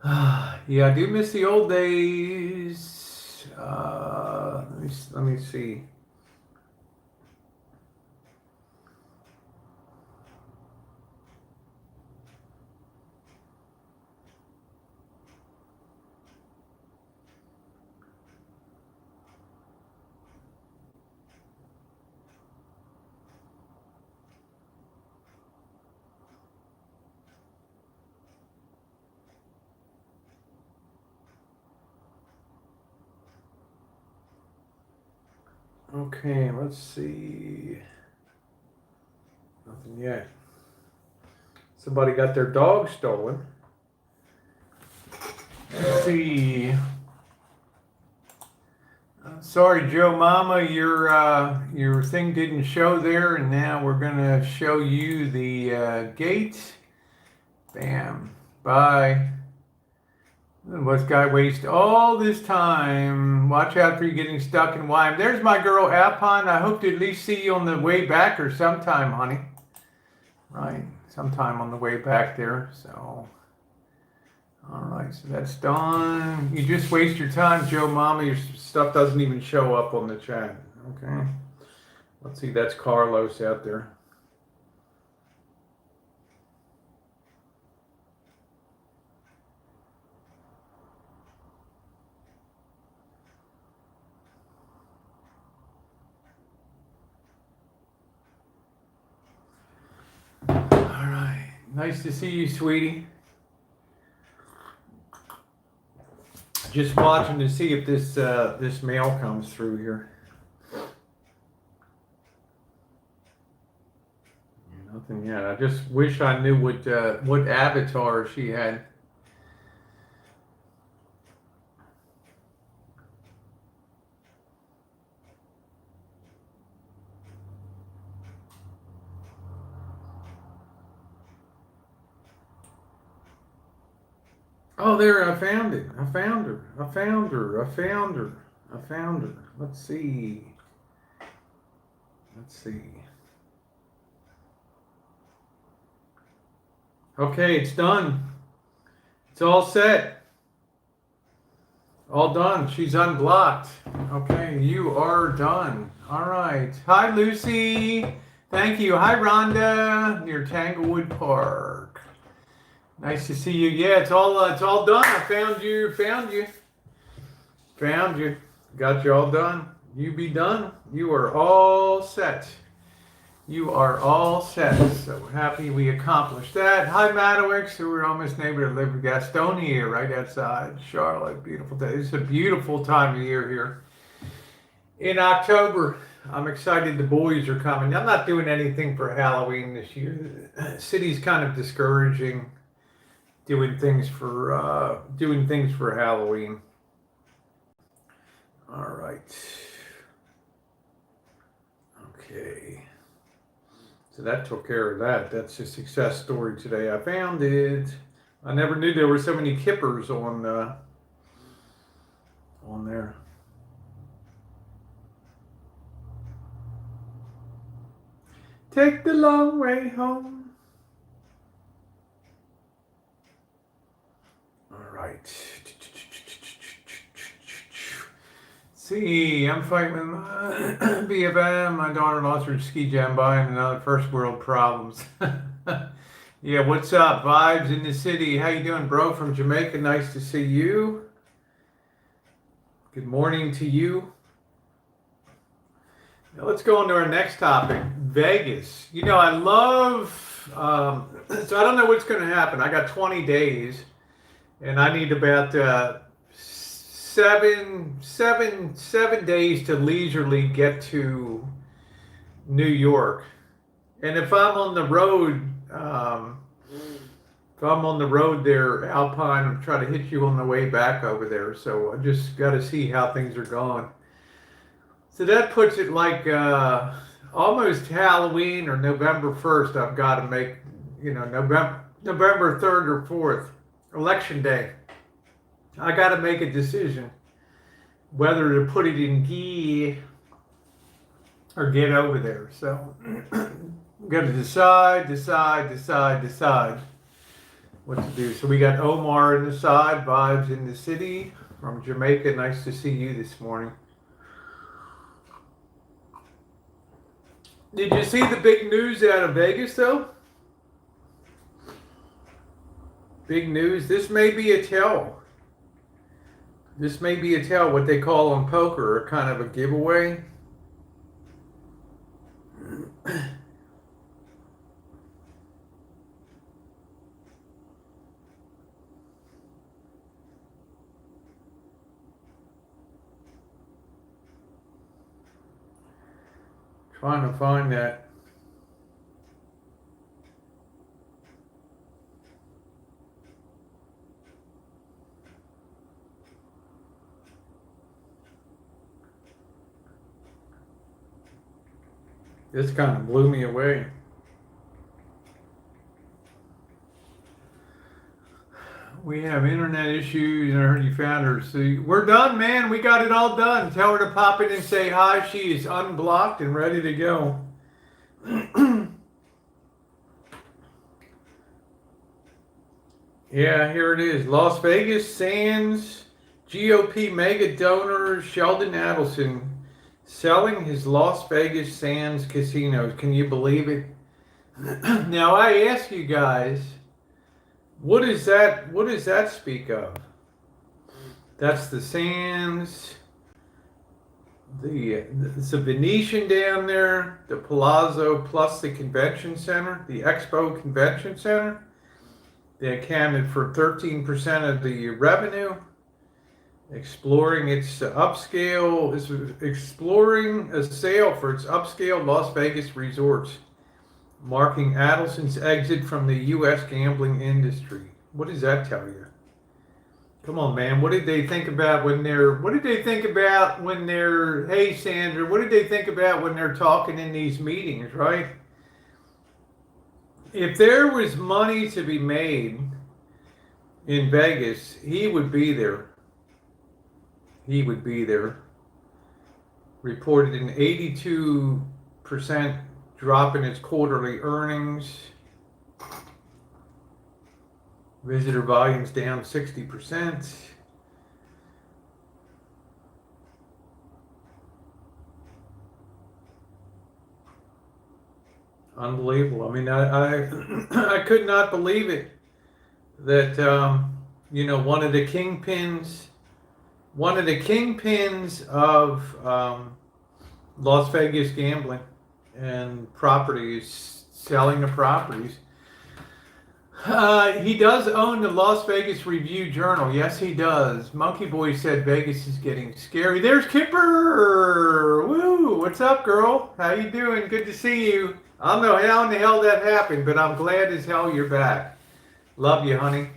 Yeah, I do miss the old days. Let me see. Okay, let's see. Nothing yet. Somebody got their dog stolen. Let's see. Sorry, Joe Mama, your thing didn't show there, and now we're gonna show you the gate. Bam. Bye. This guy waste all this time. Watch out for you getting stuck in Wyme. There's my girl Alpine. I hope to at least see you on the way back or sometime, honey. Right, sometime on the way back there. So, all right, so that's done. You just waste your time, Joe Mama. Your stuff doesn't even show up on the chat. Okay. Let's see, that's Carlos out there. Nice to see you, sweetie. Just watching to see if this mail comes through here. Nothing yet. I just wish I knew what avatar she had. Oh, there, I found it. I found her. I found her. I found her. I found her. Let's see. Let's see. Okay, it's done. It's all set. All done. She's unblocked. Okay, you are done. All right. Hi, Lucy. Thank you. Hi, Rhonda, near Tanglewood Park. Nice to see you. Yeah, it's all done. I found you. Found you. Got you all done. You be done. You are all set. You are all set. So happy we accomplished that. Hi, Madowix, who we're almost neighbor to live in Gastonia, right outside Charlotte. Beautiful day. It's a beautiful time of year here. In October, I'm excited the boys are coming. I'm not doing anything for Halloween this year. The city's kind of discouraging doing things for Halloween. All right. Okay. So that took care of that. That's a success story today. I found it. I never knew there were so many kippers on there. Take the long way home. All right. See, I'm fighting with my BFM. My daughter lost her ski jam buying and other first world problems. Yeah, what's up? Vibes in the city. How you doing, bro? From Jamaica. Nice to see you. Good morning to you. Now let's go on to our next topic, Vegas. You know, I love. So I don't know what's going to happen. I got 20 days, and I need about seven days to leisurely get to New York. And if I'm on the road, there, Alpine, I'll try to hit you on the way back over there. So I just got to see how things are going. So that puts it like almost Halloween or November 1st. I've got to make, November 3rd or 4th, Election Day. I got to make a decision whether to put it in gear or get over there. So I'm going to decide what to do. So we got Omar in the side, Vibes in the city from Jamaica. Nice to see you this morning. Did you see the big news out of Vegas, though? Big news. This may be a tell. This may be a tell, what they call on poker, a kind of a giveaway. Trying to find that. This kind of blew me away. We have internet issues, and I heard you found her. So we're done, man. We got it all done. Tell her to pop in and say hi. She is unblocked and ready to go. Yeah, here it is. Las Vegas Sands GOP mega donor Sheldon Adelson selling his Las Vegas Sands casinos. Can you believe it? Now I ask you guys, what does that speak of? That's the Sands, it's a Venetian down there, the Palazzo plus the Convention Center, the Expo Convention Center. They accounted for 13% of the revenue. Exploring a sale for its upscale Las Vegas resorts, marking Adelson's exit from the U.S. gambling industry. What does that tell you? Come on, man. What did they think about when they're, hey, Sandra, what did they think about when they're talking in these meetings, right? If there was money to be made in Vegas, he would be there. He would be there. Reported an 82% drop in its quarterly earnings. Visitor volumes down 60%. Unbelievable. I mean, I I could not believe it that one of the kingpins of Las Vegas gambling and properties, selling the properties. He does own the Las Vegas Review-Journal. Yes, he does. Monkey Boy said Vegas is getting scary. There's Kipper. Woo! What's up, girl? How you doing? Good to see you. I don't know how in the hell that happened, but I'm glad as hell you're back. Love you, honey.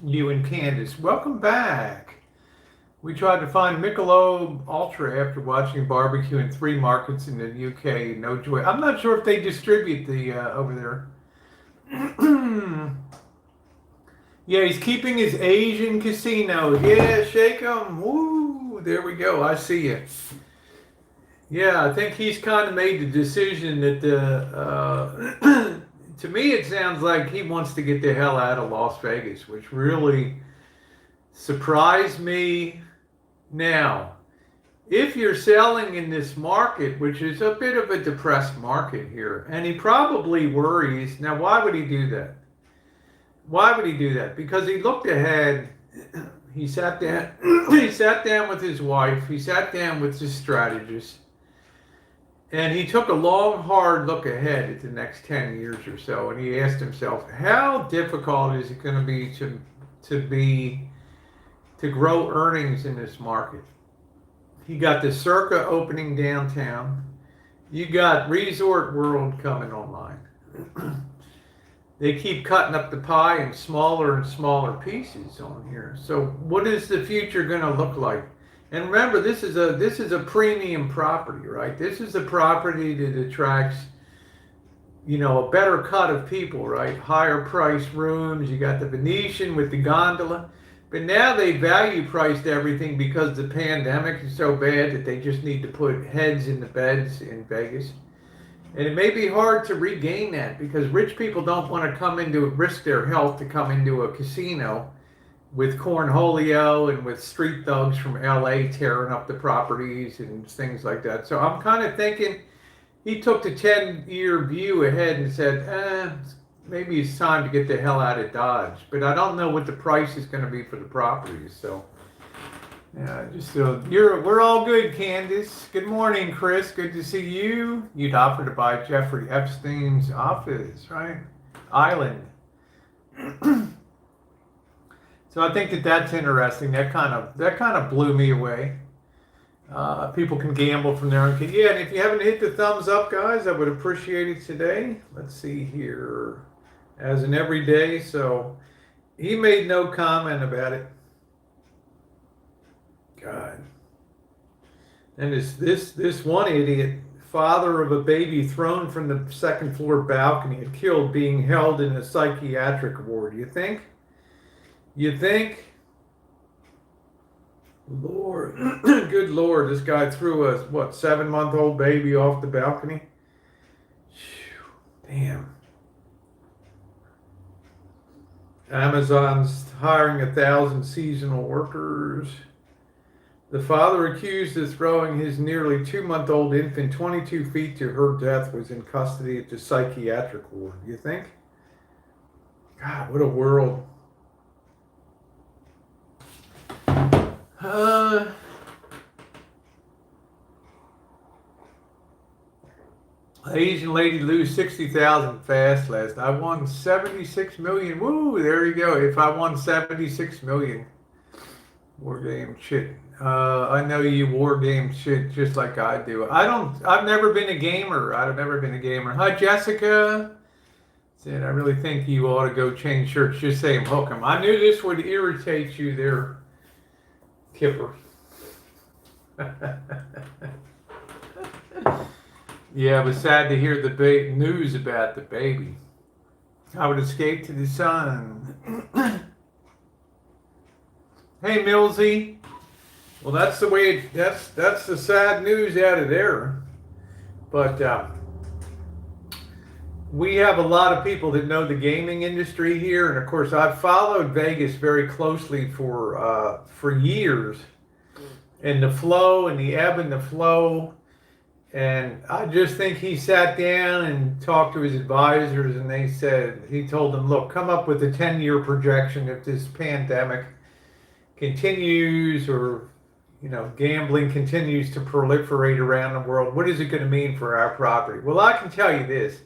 You and Candace. Welcome back. We tried to find Michelob Ultra after watching barbecue in 3 markets in the UK. No joy. I'm not sure if they distribute the over there. Yeah, he's keeping his Asian casinos. Yeah, shake them. Woo! There we go. I see you. Yeah, I think he's kind of made the decision that to me it sounds like he wants to get the hell out of Las Vegas, which really surprised me. Now, if you're selling in this market, which is a bit of a depressed market here, and he probably worries. Now, why would he do that? Why would he do that? Because he looked ahead. He sat down. He sat down with his wife. He sat down with his strategist, and he took a long, hard look ahead at the next 10 years or so. And he asked himself, how difficult is it going to be to grow earnings in this market? You got the Circa opening downtown. You got Resort World coming online. They keep cutting up the pie in smaller and smaller pieces on here. So what is the future going to look like? And remember, this is a premium property, right? This is a property that attracts, a better cut of people, right? Higher priced rooms. You got the Venetian with the gondola. But now they value priced everything because the pandemic is so bad that they just need to put heads in the beds in Vegas. And it may be hard to regain that because rich people don't want to risk their health to come into a casino with Cornholio and with street thugs from LA tearing up the properties and things like that. So I'm kind of thinking he took the 10-year view ahead and said, maybe it's time to get the hell out of Dodge. But I don't know what the price is going to be for the properties. So, yeah, we're all good, Candace. Good morning, Chris. Good to see you. You'd offer to buy Jeffrey Epstein's office, right? Island. So I think that's interesting. That kind of blew me away. People can gamble from there. Yeah, and if you haven't hit the thumbs up, guys, I would appreciate it today. Let's see here. As in every day. So he made no comment about it. God. And this one idiot, father of a baby thrown from the second floor balcony and killed, being held in a psychiatric ward. You think? Lord, good Lord, this guy threw a 7-month-old baby off the balcony. Damn. Amazon's hiring 1,000 seasonal workers. The father accused of throwing his nearly 2-month-old infant 22 feet to her death was in custody at the psychiatric ward. You think? God, what a world. Asian lady lose 60,000 fast last night. I won 76 million. Woo, there you go. If I won 76 million. War game shit. I know you war game shit just like I do. I've never been a gamer. Hi, Jessica. Said, I really think you ought to go change shirts. Just say hook 'em. I knew this would irritate you there, Kipper. Yeah, it was sad to hear the news about the baby. I would escape to the sun. Hey, Millsy. Well, that's the way. That's the sad news out of there. But we have a lot of people that know the gaming industry here, and of course, I've followed Vegas very closely for years, and the flow and the ebb and the flow. And I just think he sat down and talked to his advisors, and he told them, look, come up with a 10-year projection if this pandemic continues or, gambling continues to proliferate around the world. What is it going to mean for our property? Well, I can tell you this.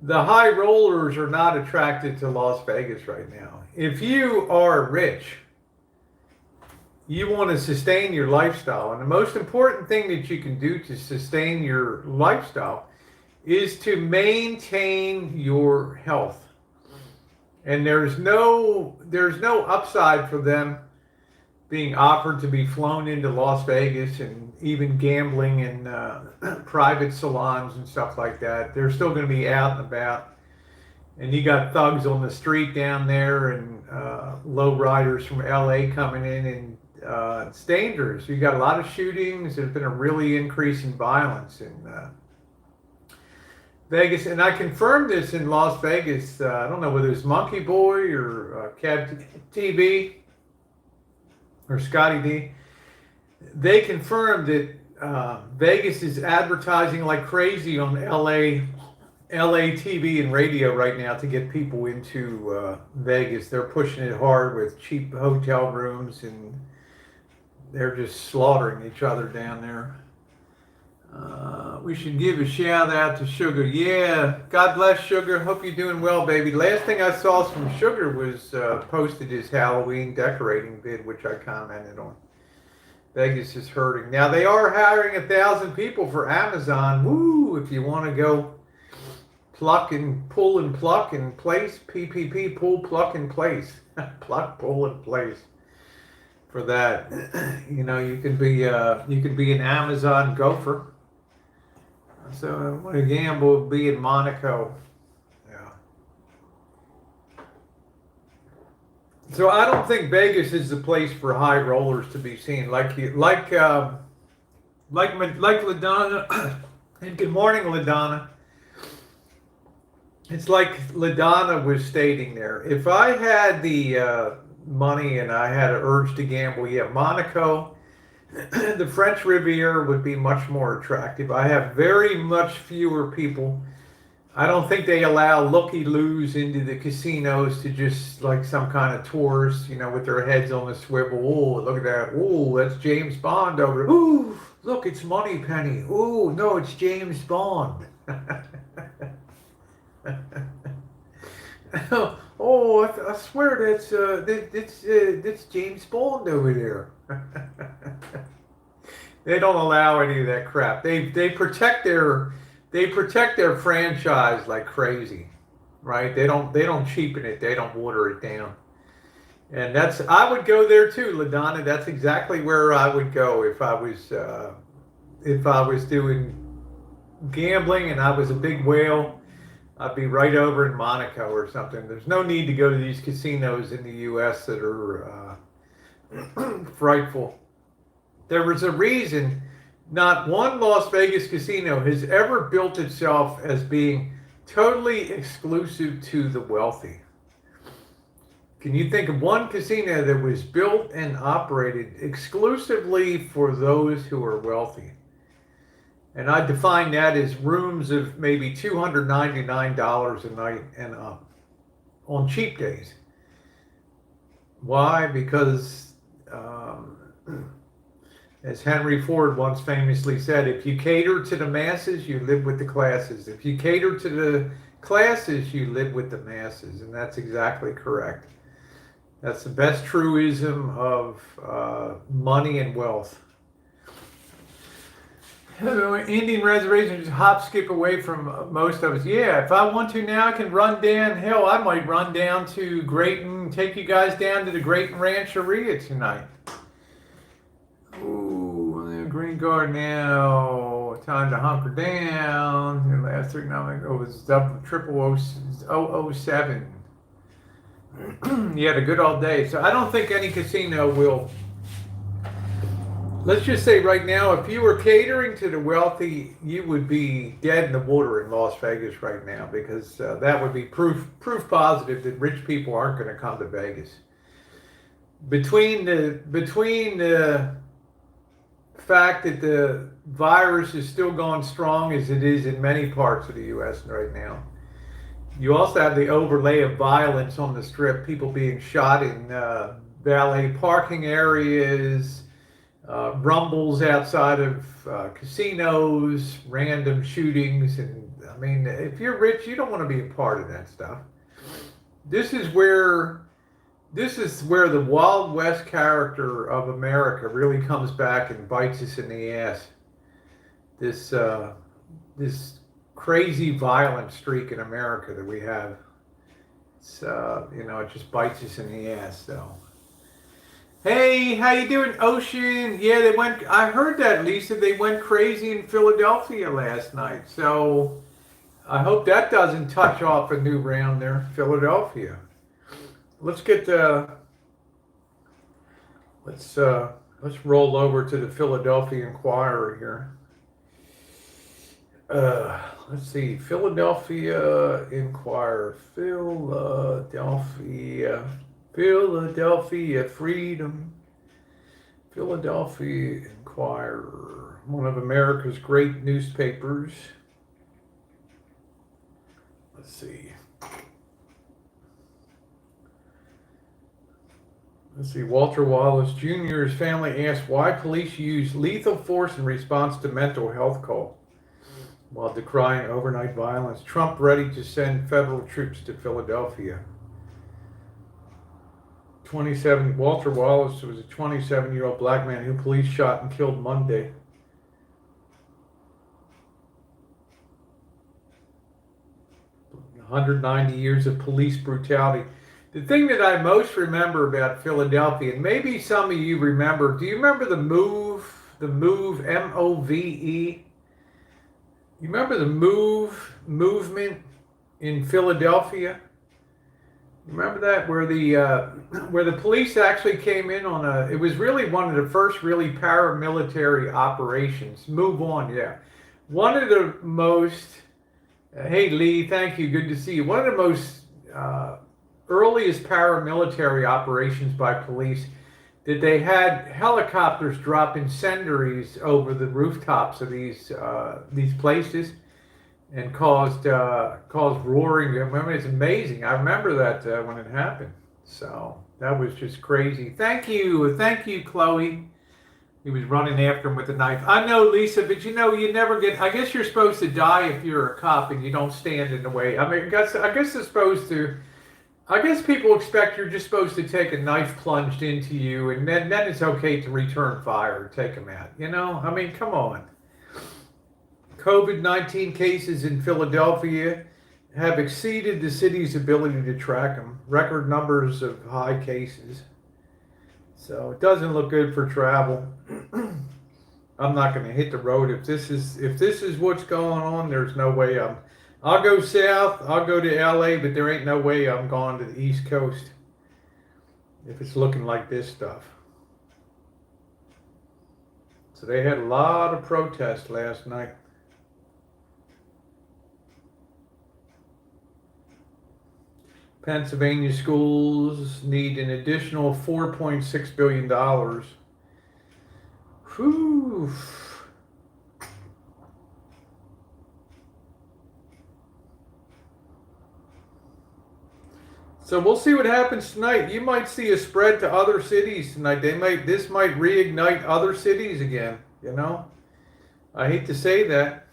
The high rollers are not attracted to Las Vegas right now. If you are rich, you want to sustain your lifestyle. And the most important thing that you can do to sustain your lifestyle is to maintain your health. And there's no upside for them being offered to be flown into Las Vegas and even gambling in private salons and stuff like that. They're still going to be out and about. And you got thugs on the street down there and low riders from LA coming in, and it's dangerous. You got a lot of shootings. There's been a really increase in violence in Vegas, and I confirmed this in Las Vegas. I don't know whether it's Monkey Boy or Cab TV or Scotty D. they confirmed that Vegas is advertising like crazy on LA TV and radio right now to get people into Vegas. They're pushing it hard with cheap hotel rooms, and they're just slaughtering each other down there. We should give a shout out to Sugar. Yeah, God bless Sugar. Hope you're doing well, baby. Last thing I saw from Sugar was posted his Halloween decorating vid, which I commented on. Vegas is hurting. Now they are hiring 1,000 people for Amazon. Woo! If you want to go pluck and pull and pluck and place, PPP, pull, pluck and place, pluck, pull and place. For that, you know, you can be an Amazon gopher. So I want to gamble, be in Monaco. Yeah. So I don't think Vegas is the place for high rollers to be seen. Like LaDonna. And good morning, LaDonna. It's like LaDonna was stating there. If I had the money and I had an urge to gamble, yeah, Monaco, the French Riviera would be much more attractive. I have very much fewer people. I don't think they allow looky-loos into the casinos to just like some kind of tourists, you know, with their heads on the swivel. Oh, look at that. Oh, that's James Bond over there. Ooh, look, it's Moneypenny. Oh, no, it's James Bond. Oh, I swear that's James Bond over there. They don't allow any of that crap. They protect their franchise like crazy, right? They don't cheapen it. They don't water it down. And I would go there too, LaDonna. That's exactly where I would go if I was doing gambling and I was a big whale. I'd be right over in Monaco or something. There's no need to go to these casinos in the U.S. that are frightful. There was a reason not one Las Vegas casino has ever built itself as being totally exclusive to the wealthy. Can you think of one casino that was built and operated exclusively for those who are wealthy? And I define that as rooms of maybe $299 a night and up on cheap days. Why? Because, as Henry Ford once famously said, if you cater to the masses, you live with the classes. If you cater to the classes, you live with the masses. And that's exactly correct. That's the best truism of money and wealth. Indian reservations hop skip away from most of us. Yeah, if I want to now, I can run down. Hell, I might run down to Grayton, take you guys down to the Grayton Rancheria tonight. Ooh, Green Guard now. Time to hunker down. The last 3 numbers. Oh, it's double 007. You had a good all day. So I don't think any casino will. Let's just say right now, if you were catering to the wealthy, you would be dead in the water in Las Vegas right now, because that would be proof positive that rich people aren't going to come to Vegas. Between the fact that the virus is still going strong as it is in many parts of the U.S. right now, you also have the overlay of violence on the Strip, people being shot in valet parking areas, rumbles outside of casinos, random shootings. And I mean, if you're rich, you don't want to be a part of that stuff. This is where the Wild West character of America really comes back and bites us in the ass. This crazy violent streak in America that we have. It's it just bites us in the ass. So, hey, how you doing, Ocean? Yeah, I heard that, Lisa. They went crazy in Philadelphia last night. So I hope that doesn't touch off a new round there, Philadelphia. Let's roll over to the Philadelphia Inquirer here. Let's see, Philadelphia Inquirer, Philadelphia Freedom. Philadelphia Inquirer, one of America's great newspapers. Let's see. Walter Wallace Jr.'s family asked why police use lethal force in response to mental health call while decrying overnight violence. Trump ready to send federal troops to Philadelphia. Walter Wallace was a 27-year-old black man who police shot and killed Monday. "190 years of police brutality." The thing that I most remember about Philadelphia, and maybe some of you remember, do you remember the MOVE? The MOVE, M-O-V-E? You remember the MOVE movement in Philadelphia? Remember that, where the police actually came in on it was really one of the first really paramilitary operations. Move on, yeah. One of the most, hey Lee, thank you, good to see you. One of the most earliest paramilitary operations by police, that they had helicopters drop incendiaries over the rooftops of these places, and caused roaring. I mean, it's amazing. I remember that when it happened. So that was just crazy. Thank you, Chloe. He was running after him with a knife. I know, Lisa, but you never get. I guess you're supposed to die if you're a cop and you don't stand in the way. I mean, I guess it's supposed to. I guess people expect you're just supposed to take a knife plunged into you, and then it's okay to return fire and take them out. I mean, come on. COVID-19 cases in Philadelphia have exceeded the city's ability to track them. Record numbers of high cases. So it doesn't look good for travel. I'm not going to hit the road if this is what's going on. There's no way I'll go south, I'll go to LA, but there ain't no way I'm going to the East Coast if it's looking like this stuff. So they had a lot of protests last night. Pennsylvania schools need an additional $4.6 billion. Whew. So we'll see what happens tonight. You might see a spread to other cities tonight. This might reignite other cities again, I hate to say that.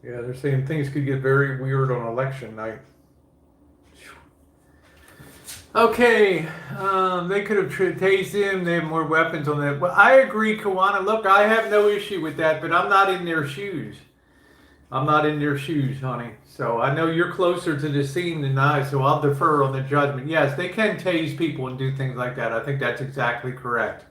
Yeah, they're saying things could get very weird on election night. Okay, they could have tased him. They have more weapons on that. Well, I agree, Kawana. Look, I have no issue with that, but I'm not in their shoes. I'm not in their shoes, honey. So I know you're closer to the scene than I, so I'll defer on the judgment. Yes, they can tase people and do things like that. I think that's exactly correct.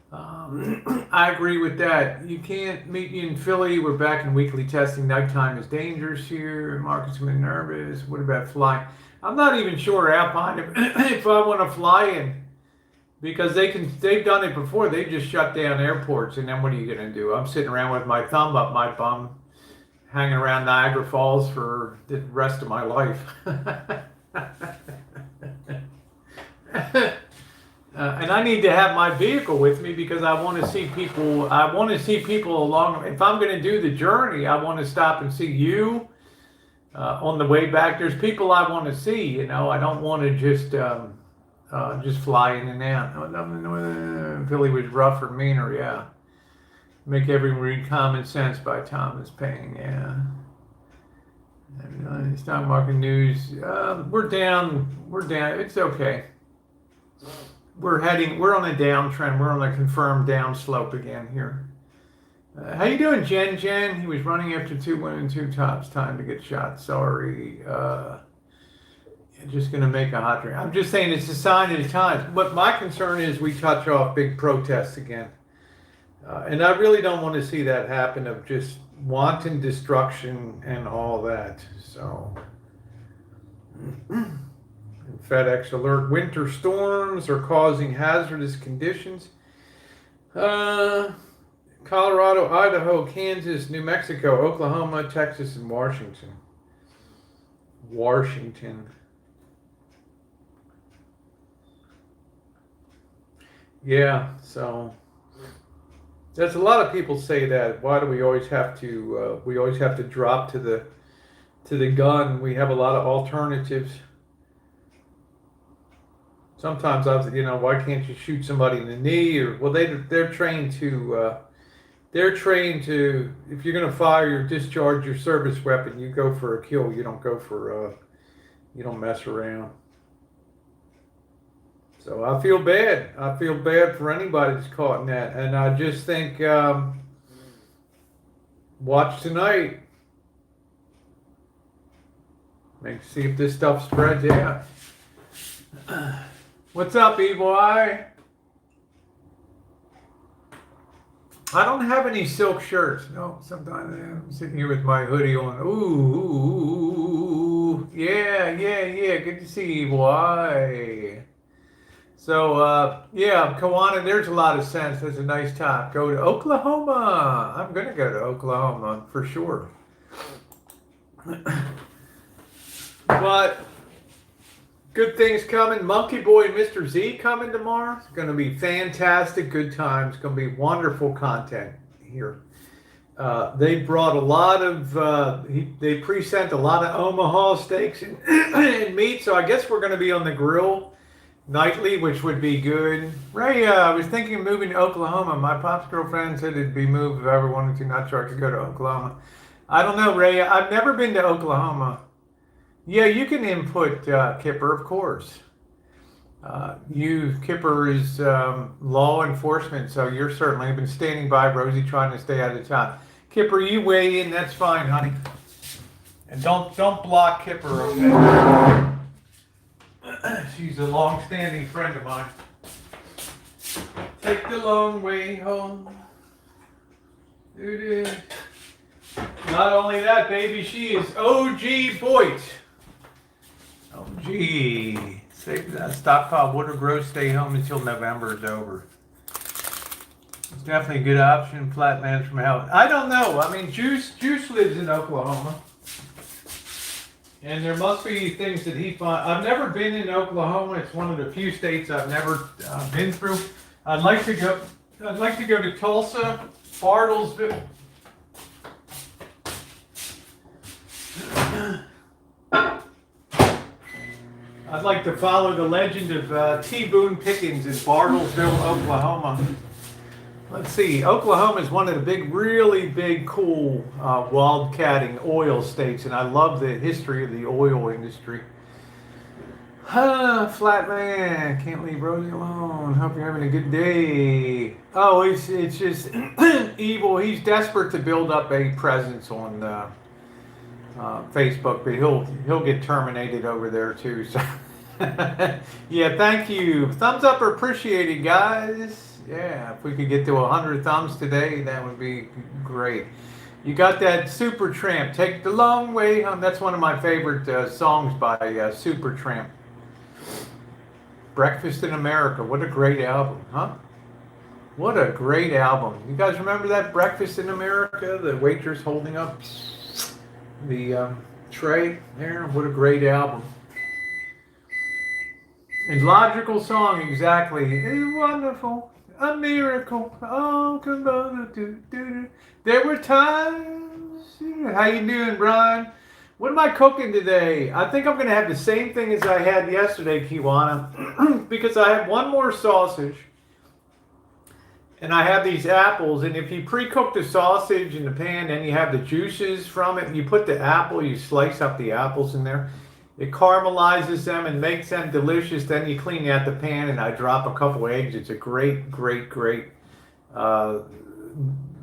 I agree with that. You can't meet me in Philly. We're back in weekly testing. Nighttime is dangerous here. Market's been nervous. What about flying? I'm not even sure, Alpine, if I want to fly in, because they've done it before. They just shut down airports, and then what are you going to do? I'm sitting around with my thumb up my bum, hanging around Niagara Falls for the rest of my life. And I need to have my vehicle with me because I want to see people. I want to see people along. If I'm going to do the journey, I want to stop and see you on the way back. There's people I want to see. I don't want to just fly in and out. Philly was rougher, meaner. Yeah. Make everyone read Common Sense by Thomas Paine. Yeah. Stock market news. We're down. It's okay. We're on a downtrend. We're on a confirmed downslope again here. How you doing, Jen? He was running after 2 women, 2 tops. Time to get shot. Sorry. Just going to make a hot drink. I'm just saying it's a sign of the times. But my concern is we touch off big protests again. And I really don't want to see that happen, of just wanton destruction and all that. So... FedEx alert: winter storms are causing hazardous conditions. Colorado, Idaho, Kansas, New Mexico, Oklahoma, Texas, and Washington. Yeah, so there's a lot of people say that. Why do we always have to? We always have to drop to the gun. We have a lot of alternatives. Sometimes why can't you shoot somebody in the knee? Or well, they're trained to. They're trained to. If you're going to fire or discharge your service weapon, you go for a kill. You don't go for. You don't mess around. So I feel bad. I feel bad for anybody that's caught in that. And I just think, watch tonight. See if this stuff spreads out. What's up, Evil Eye? I don't have any silk shirts. No, sometimes I'm sitting here with my hoodie on. Ooh, yeah. Good to see you, Evil Eye. So, yeah, Kawana, there's a lot of sense. That's a nice time. Go to Oklahoma. I'm going to go to Oklahoma for sure. But good things coming. Monkey Boy and Mr. Z coming tomorrow. It's going to be fantastic. Good times. It's going to be wonderful content here. They brought a lot of, they present a lot of Omaha steaks and meat. So I guess we're going to be on the grill nightly, which would be good. Ray, I was thinking of moving to Oklahoma. My pop's girlfriend said it'd be moved if I ever wanted to. Not sure I could go to Oklahoma. I don't know, Ray. I've never been to Oklahoma. Yeah, you can input Kipper, of course. Kipper is law enforcement, so you're certainly been standing by Rosie trying to stay out of town. Kipper, you weigh in. That's fine, honey. And don't block Kipper, okay? She's a long-standing friend of mine. Take the long way home. Not only that, baby, she is OG Boyd. OG. Save that stockpile water growth. Stay home until November is over. It's definitely a good option. Flatlands from hell. I don't know. I mean, Juice lives in Oklahoma. And there must be things that he finds. I've never been in Oklahoma. It's one of the few states I've never been through. I'd like to go to Tulsa, Bartlesville. I'd like to follow the legend of T. Boone Pickens in Bartlesville, Oklahoma. Let's see. Oklahoma is one of the really big, cool wildcatting oil states, and I love the history of the oil industry. Flat man, can't leave Rosie alone. Hope you're having a good day. Oh, it's just evil. He's desperate to build up a presence on Facebook, but he'll get terminated over there too. So, yeah, thank you. Thumbs up are appreciated, guys. Yeah, if we could get to 100 thumbs today, that would be great. You got that Supertramp, Take the Long Way Home. That's one of my favorite songs by Supertramp. Breakfast in America. What a great album, huh? What a great album. You guys remember that Breakfast in America? The waitress holding up the tray there. What a great album. And logical song, exactly. It's wonderful. A miracle. Oh, come on. There were times. How you doing, Brian? What am I cooking today? I think I'm going to have the same thing as I had yesterday, Kiwana, because I have one more sausage, and I have these apples, and if you pre-cook the sausage in the pan, then you have the juices from it, and you put the apple, you slice up the apples in there, it caramelizes them and makes them delicious. Then you clean out the pan, and I drop a couple eggs. It's a great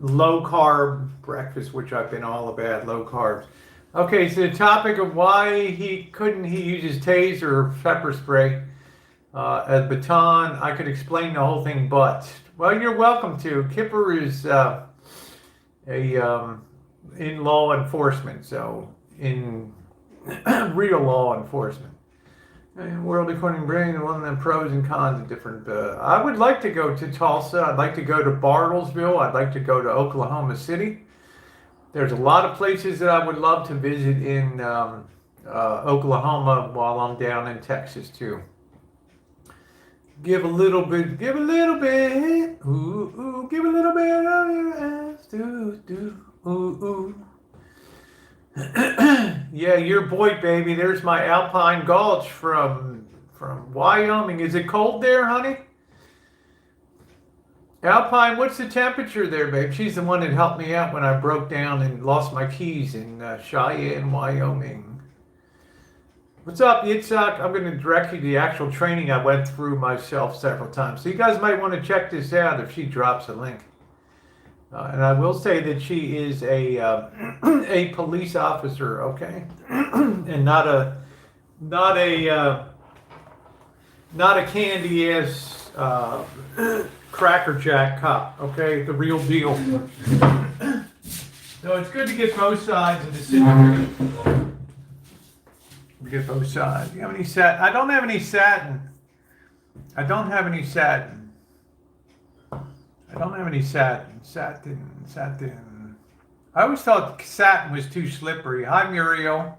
low-carb breakfast, which I've been all about, low carbs. Okay, so the topic of why he uses taser or pepper spray as baton, I could explain the whole thing, but, well, you're welcome to. Kipper is in law enforcement, so in real law enforcement. World according brain, one of the pros and cons of different. I would like to go to Tulsa. I'd like to go to Bartlesville. I'd like to go to Oklahoma City. There's a lot of places that I would love to visit in Oklahoma while I'm down in Texas too. Give a little bit, give a little bit. Ooh, ooh, give a little bit of your ass. Do, do, ooh, ooh. Yeah, your boy, baby. There's my Alpine Gulch from Wyoming. Is it cold there, honey? Alpine, what's the temperature there, babe? She's the one that helped me out when I broke down and lost my keys in Cheyenne, Wyoming. What's up, Yitzhak? I'm going to direct you to the actual training I went through myself several times. So you guys might want to check this out if she drops a link. And I will say that she is a a police officer, okay, and not a candy ass Cracker Jack cop, okay, the real deal. So it's good to get both sides of the situation. Get both sides. You have any satin? I don't have any satin. I don't have any satin. I don't have any satin. Satin. I always thought satin was too slippery. Hi, Muriel.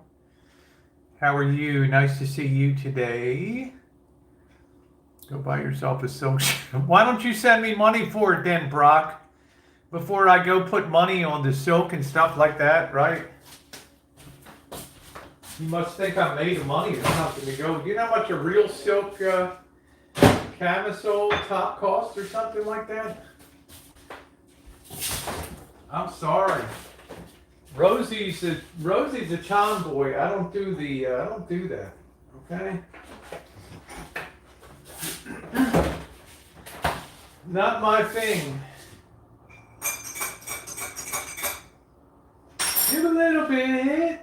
How are you? Nice to see you today. Go buy yourself a silk shirt. Why don't you send me money for it then, Brock? Before I go put money on the silk and stuff like that, right? You must think I'm made of money or something to go. Do you know how much a real silk camisole top costs or something like that? I'm sorry. Rosie's a tomboy. I don't do that. Okay? Not my thing. Give a little bit.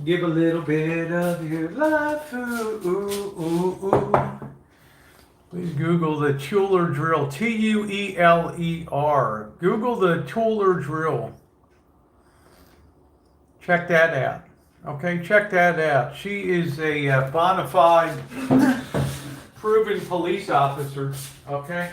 Give a little bit of your life. Please Google the Tueler drill. Tueler. Google the Tueler drill. Check that out. Okay, check that out. She is a bona fide, proven police officer. Okay.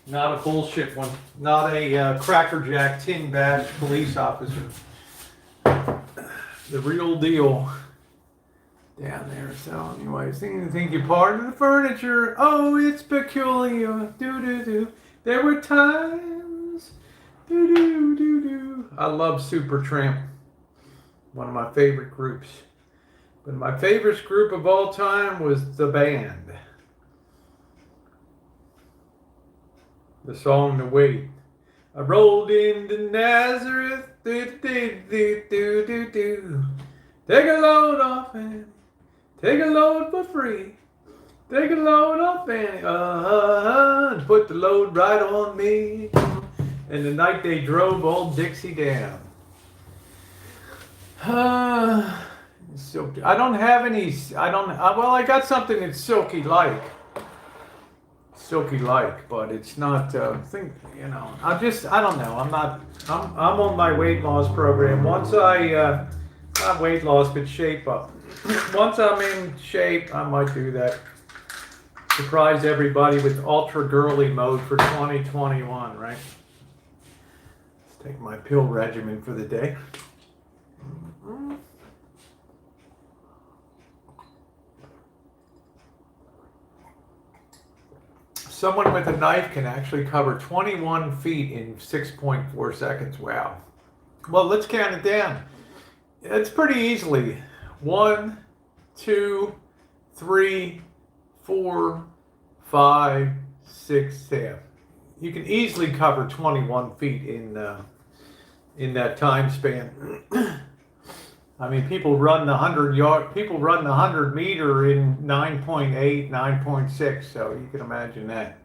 Not a bullshit one. Not a Cracker Jack tin bash police officer. The real deal. Down there. So anyways, think you're part of the furniture. Oh, it's peculiar. Do. There were times. Do. I love Supertramp. One of my favorite groups. But my favorite group of all time was the band. The song "The Wait." I rolled into Nazareth. Do. Take a load off Annie. Take a load for free. Take a load off Annie. And put the load right on me. And the night they drove old Dixie down. Silky. I don't have any. Well, I got something that's silky like, but it's not. I don't know. I'm on my weight loss program. Once I not weight loss, but shape up. Once I'm in shape, I might do that. Surprise everybody with ultra girly mode for 2021, right? Let's take my pill regimen for the day. Someone with a knife can actually cover 21 feet in 6.4 seconds. Wow. Well, let's count it down. It's pretty easily. 1, 2, 3, 4, 5, 6, 7. You can easily cover 21 feet in that time span. I mean, people run the 100 meter in 9.8, 9.6, so you can imagine that.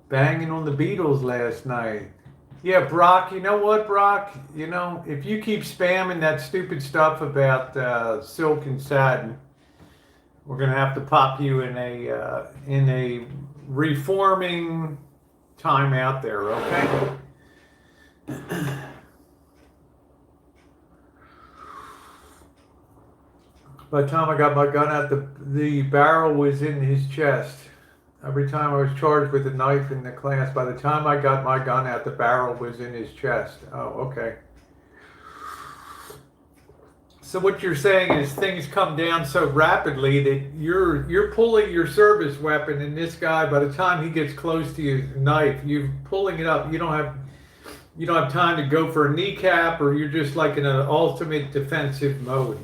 Banging on the Beatles last night. Yeah, Brock, you know what, Brock? You know, if you keep spamming that stupid stuff about silk and satin, we're going to have to pop you in a reforming timeout there, okay? By the time I got my gun out, the barrel was in his chest. Every time I was charged with a knife in the class, by the time I got my gun out, the barrel was in his chest. Oh, okay. So what you're saying is things come down so rapidly that you're pulling your service weapon, and this guy, by the time he gets close to your knife, you're pulling it up. You don't have time to go for a kneecap, or you're just like in an ultimate defensive mode.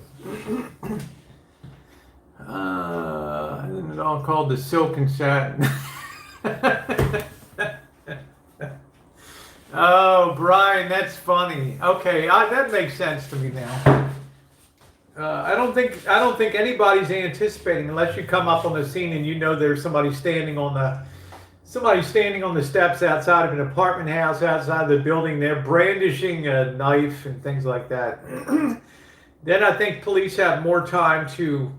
Isn't it all called the silk and satin? Oh, Brian, that's funny. Okay, that makes sense to me now. I don't think anybody's anticipating, unless you come up on the scene and you know there's somebody standing on the steps outside of an apartment house, outside the building. They're brandishing a knife and things like that. Then I think police have more time to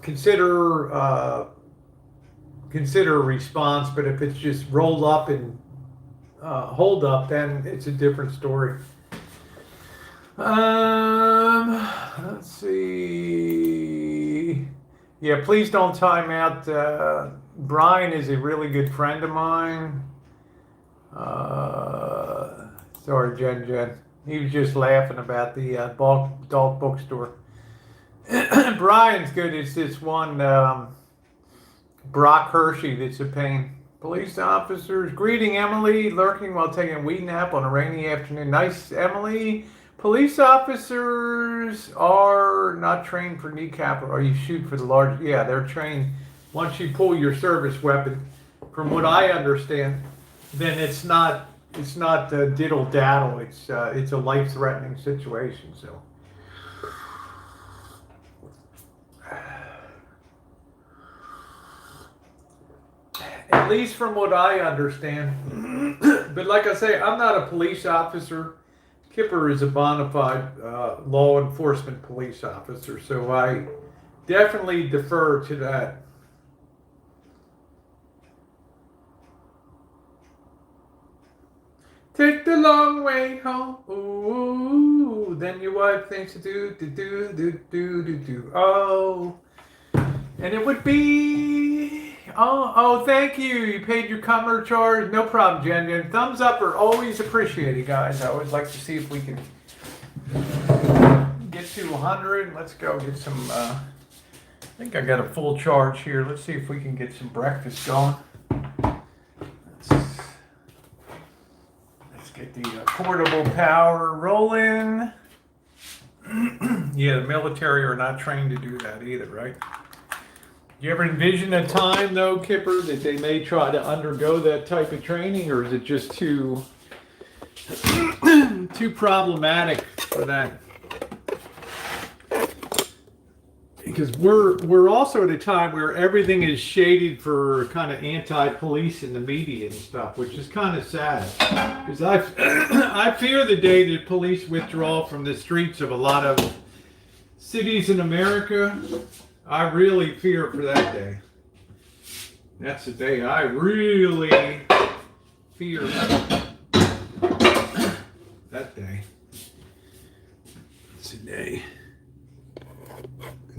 consider a response. But if it's just rolled up and hold up, then it's a different story. Let's see. Yeah, please don't time out. Brian is a really good friend of mine. Sorry, Jen. He was just laughing about the adult bookstore. Brian's good. It's this one, Brock Hershey, that's a pain. Police officers, greeting Emily, lurking while taking a wee nap on a rainy afternoon. Nice, Emily. Police officers are not trained for kneecap, or you shoot for the large. Yeah, they're trained. Once you pull your service weapon, from what I understand, then it's not diddle daddle. It's a life-threatening situation. So, at least from what I understand. But like I say, I'm not a police officer. Kipper is a bona fide law enforcement police officer, so I definitely defer to that. Take the long way home. Ooh, then your wife thinks to do. Oh, and it would be. Oh, thank you. You paid your cover charge. No problem, Jen. Thumbs up are always appreciated, guys. I always like to see if we can get to 100. Let's go get some. I think I got a full charge here. Let's see if we can get some breakfast going. Let's get the portable power rolling. Yeah, the military are not trained to do that either, right? Do you ever envision a time, though, Kipper, that they may try to undergo that type of training, or is it just too problematic for that? Because we're also at a time where everything is shaded for kind of anti-police in the media and stuff, which is kind of sad. Because I fear the day that police withdraw from the streets of a lot of cities in America. I really fear for that day. That's the day I really fear. That day. It's a day.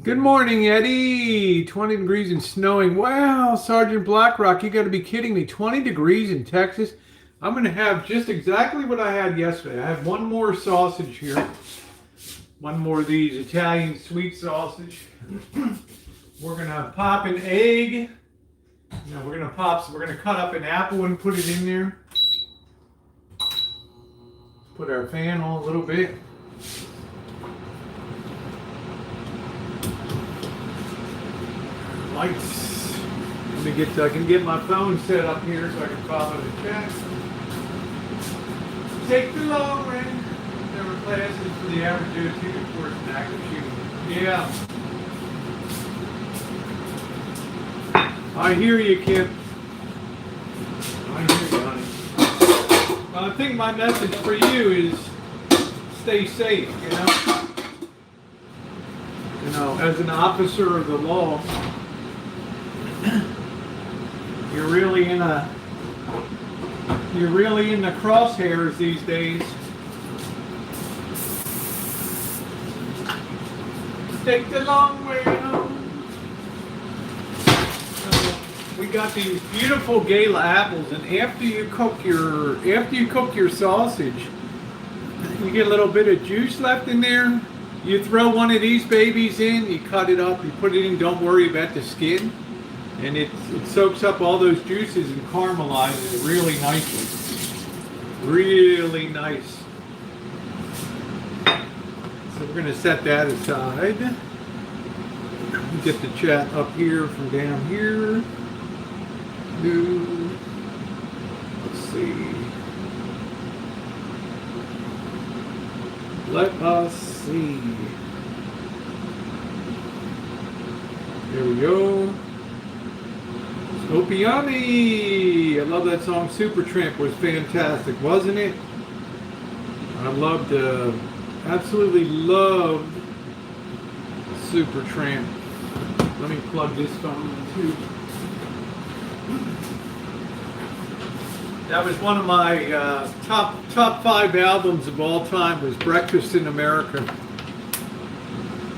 Good morning, Eddie. 20 degrees and snowing. Wow, Sergeant Blackrock, you got to be kidding me. 20 degrees in Texas. I'm going to have just exactly what I had yesterday. I have one more sausage here. One more of these Italian sweet sausage. We're gonna pop an egg. We're gonna cut up an apple and put it in there. Put our fan on a little bit. Lights. I can get my phone set up here so I can follow the chat. Take the long way. There were classes for the average duty course in active shooting. Yeah. I hear you, Kip. I hear you, honey. Well, I think my message for you is stay safe, you know? You know, as an officer of the law, you're really in the crosshairs these days. Take the long way home. we got these beautiful Gala apples, and after you cook your sausage, you get a little bit of juice left in there. You throw one of these babies in, you cut it up, you put it in, don't worry about the skin. And it soaks up all those juices and caramelizes it really nicely. Really nice. So we're gonna set that aside. Get the chat up here from down here. New. Let's see. Let us see. There we go. Opiami! I love that song. Supertramp was fantastic, wasn't it? I loved, absolutely loved Supertramp. Let me plug this phone in too. That was one of my top 5 albums of all time. Was Breakfast in America.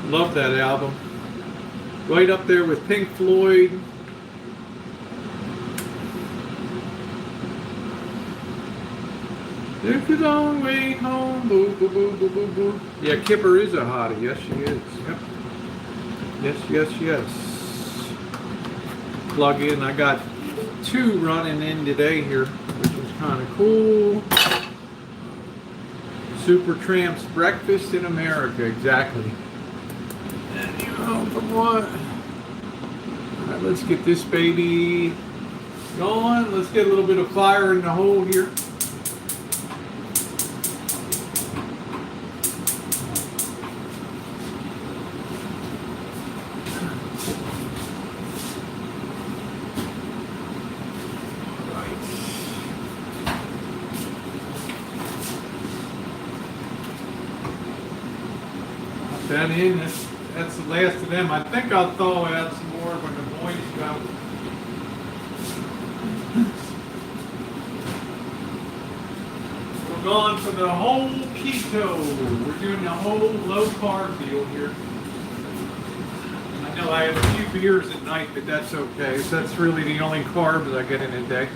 Love that album. Right up there with Pink Floyd. It's a long way home. Boo, boo, boo, boo, boo, boo. Yeah, Kipper is a hottie. Yes, she is. Yep. Yes. Plug in. I got 2 running in today here, which is kind of cool. Supertramp's Breakfast in America, exactly. And you home from what? All right, let's get this baby going. Let's get a little bit of fire in the hole here. That in, that's the last of them. I think I'll thaw out some more when the boys come. We're going for the whole keto. We're doing the whole low carb deal here. I know I have a few beers at night, but that's okay. That's really the only carbs I get in a day.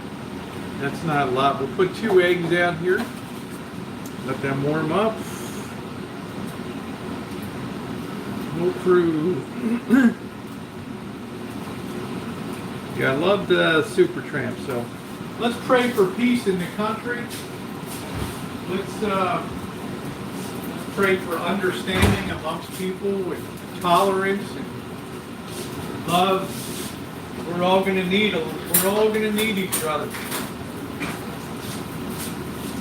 That's not a lot. We'll put 2 eggs out here. Let them warm up. Whole crew. Yeah, I love the Supertramp. So let's pray for peace in the country. Let's pray for understanding amongst people and tolerance and love. We're all going to need We're all going to need each other.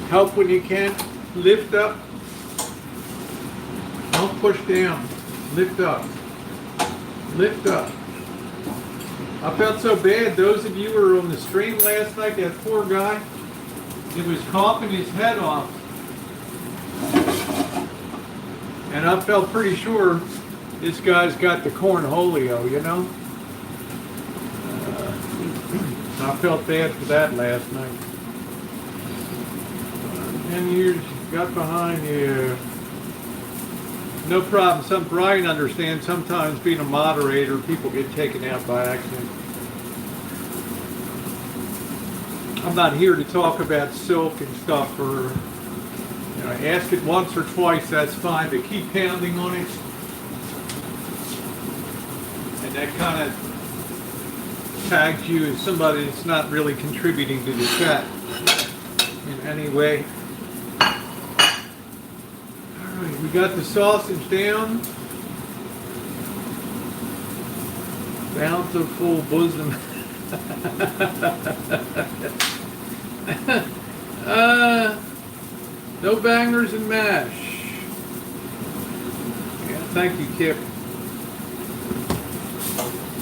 Help when you can. Lift up. Don't push down. Lift up. Lift up. I felt so bad. Those of you who were on the stream last night, that poor guy, he was coughing his head off. And I felt pretty sure this guy's got the Cornholio, you know? I felt bad for that last night. 10 years got behind you. No problem. Brian understands sometimes being a moderator, people get taken out by accident. I'm not here to talk about silk and stuff, or ask it once or twice, that's fine, but keep pounding on it. And that kind of tags you as somebody that's not really contributing to the chat in any way. We got the sausage down. Bountiful bosom. No bangers and mash. Yeah, thank you, Kip.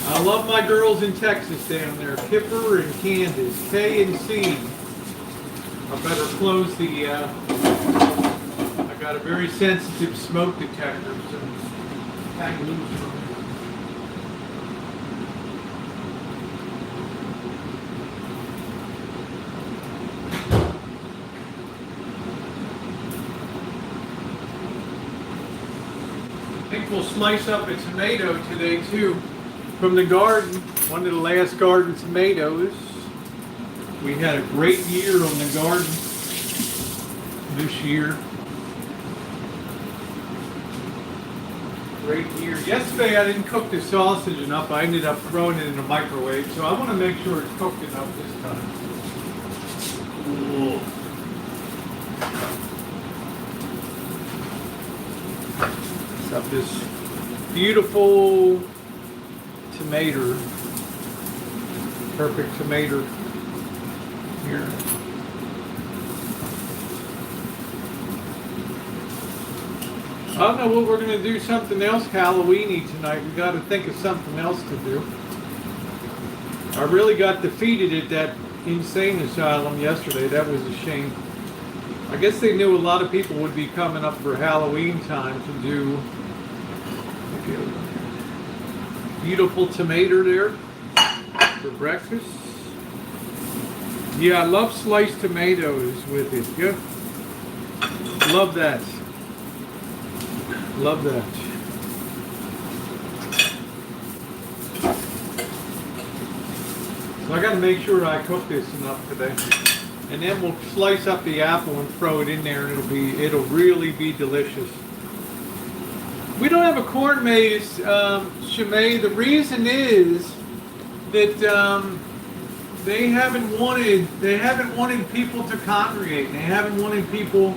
I love my girls in Texas down there, Kipper and Candace, K and C. I better close the got a very sensitive smoke detector, so hang loose from it. I think we'll slice up a tomato today too. from the garden, one of the last garden tomatoes. We had a great year on the garden this year. Great year. Yesterday I didn't cook the sausage enough. I ended up throwing it in the microwave, so I want to make sure it's cooked enough this time. Ooh. Let's have this beautiful tomato. Perfect tomato here. I don't know what we're going to do, something else Halloweeny tonight. We got to think of something else to do. I really got defeated at that insane asylum yesterday. That was a shame. I guess they knew a lot of people would be coming up for Halloween time to do beautiful tomato there for breakfast. Yeah, I love sliced tomatoes with it. Yeah. Love that. Love that. So I got to make sure I cook this enough today, and then we'll slice up the apple and throw it in there, and it'll really be delicious. We don't have a corn maze, Shimei. The reason is that they haven't wanted people to congregate. They haven't wanted people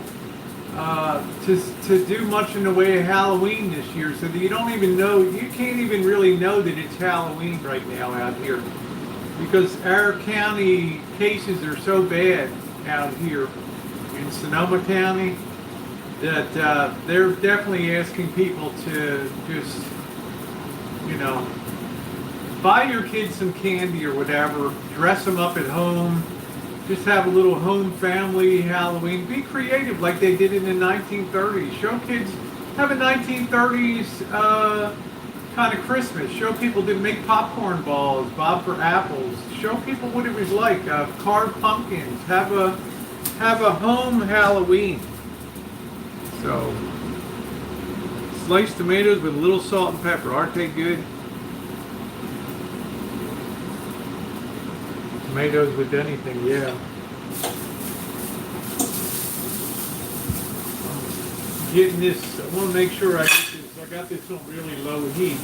to do much in the way of Halloween this year, so that you can't even really know that it's Halloween right now out here, because our county cases are so bad out here in Sonoma County that they're definitely asking people to just, buy your kids some candy or whatever, dress them up at home. Just have a little home family Halloween. Be creative like they did in the 1930s. Show kids, have a 1930s kind of Christmas. Show people to make popcorn balls, bob for apples. Show people what it was like. Carve pumpkins. Have a home Halloween. So, sliced tomatoes with a little salt and pepper. Aren't they good? Tomatoes with anything, yeah. Getting this, I want to make sure I got this on really low heat.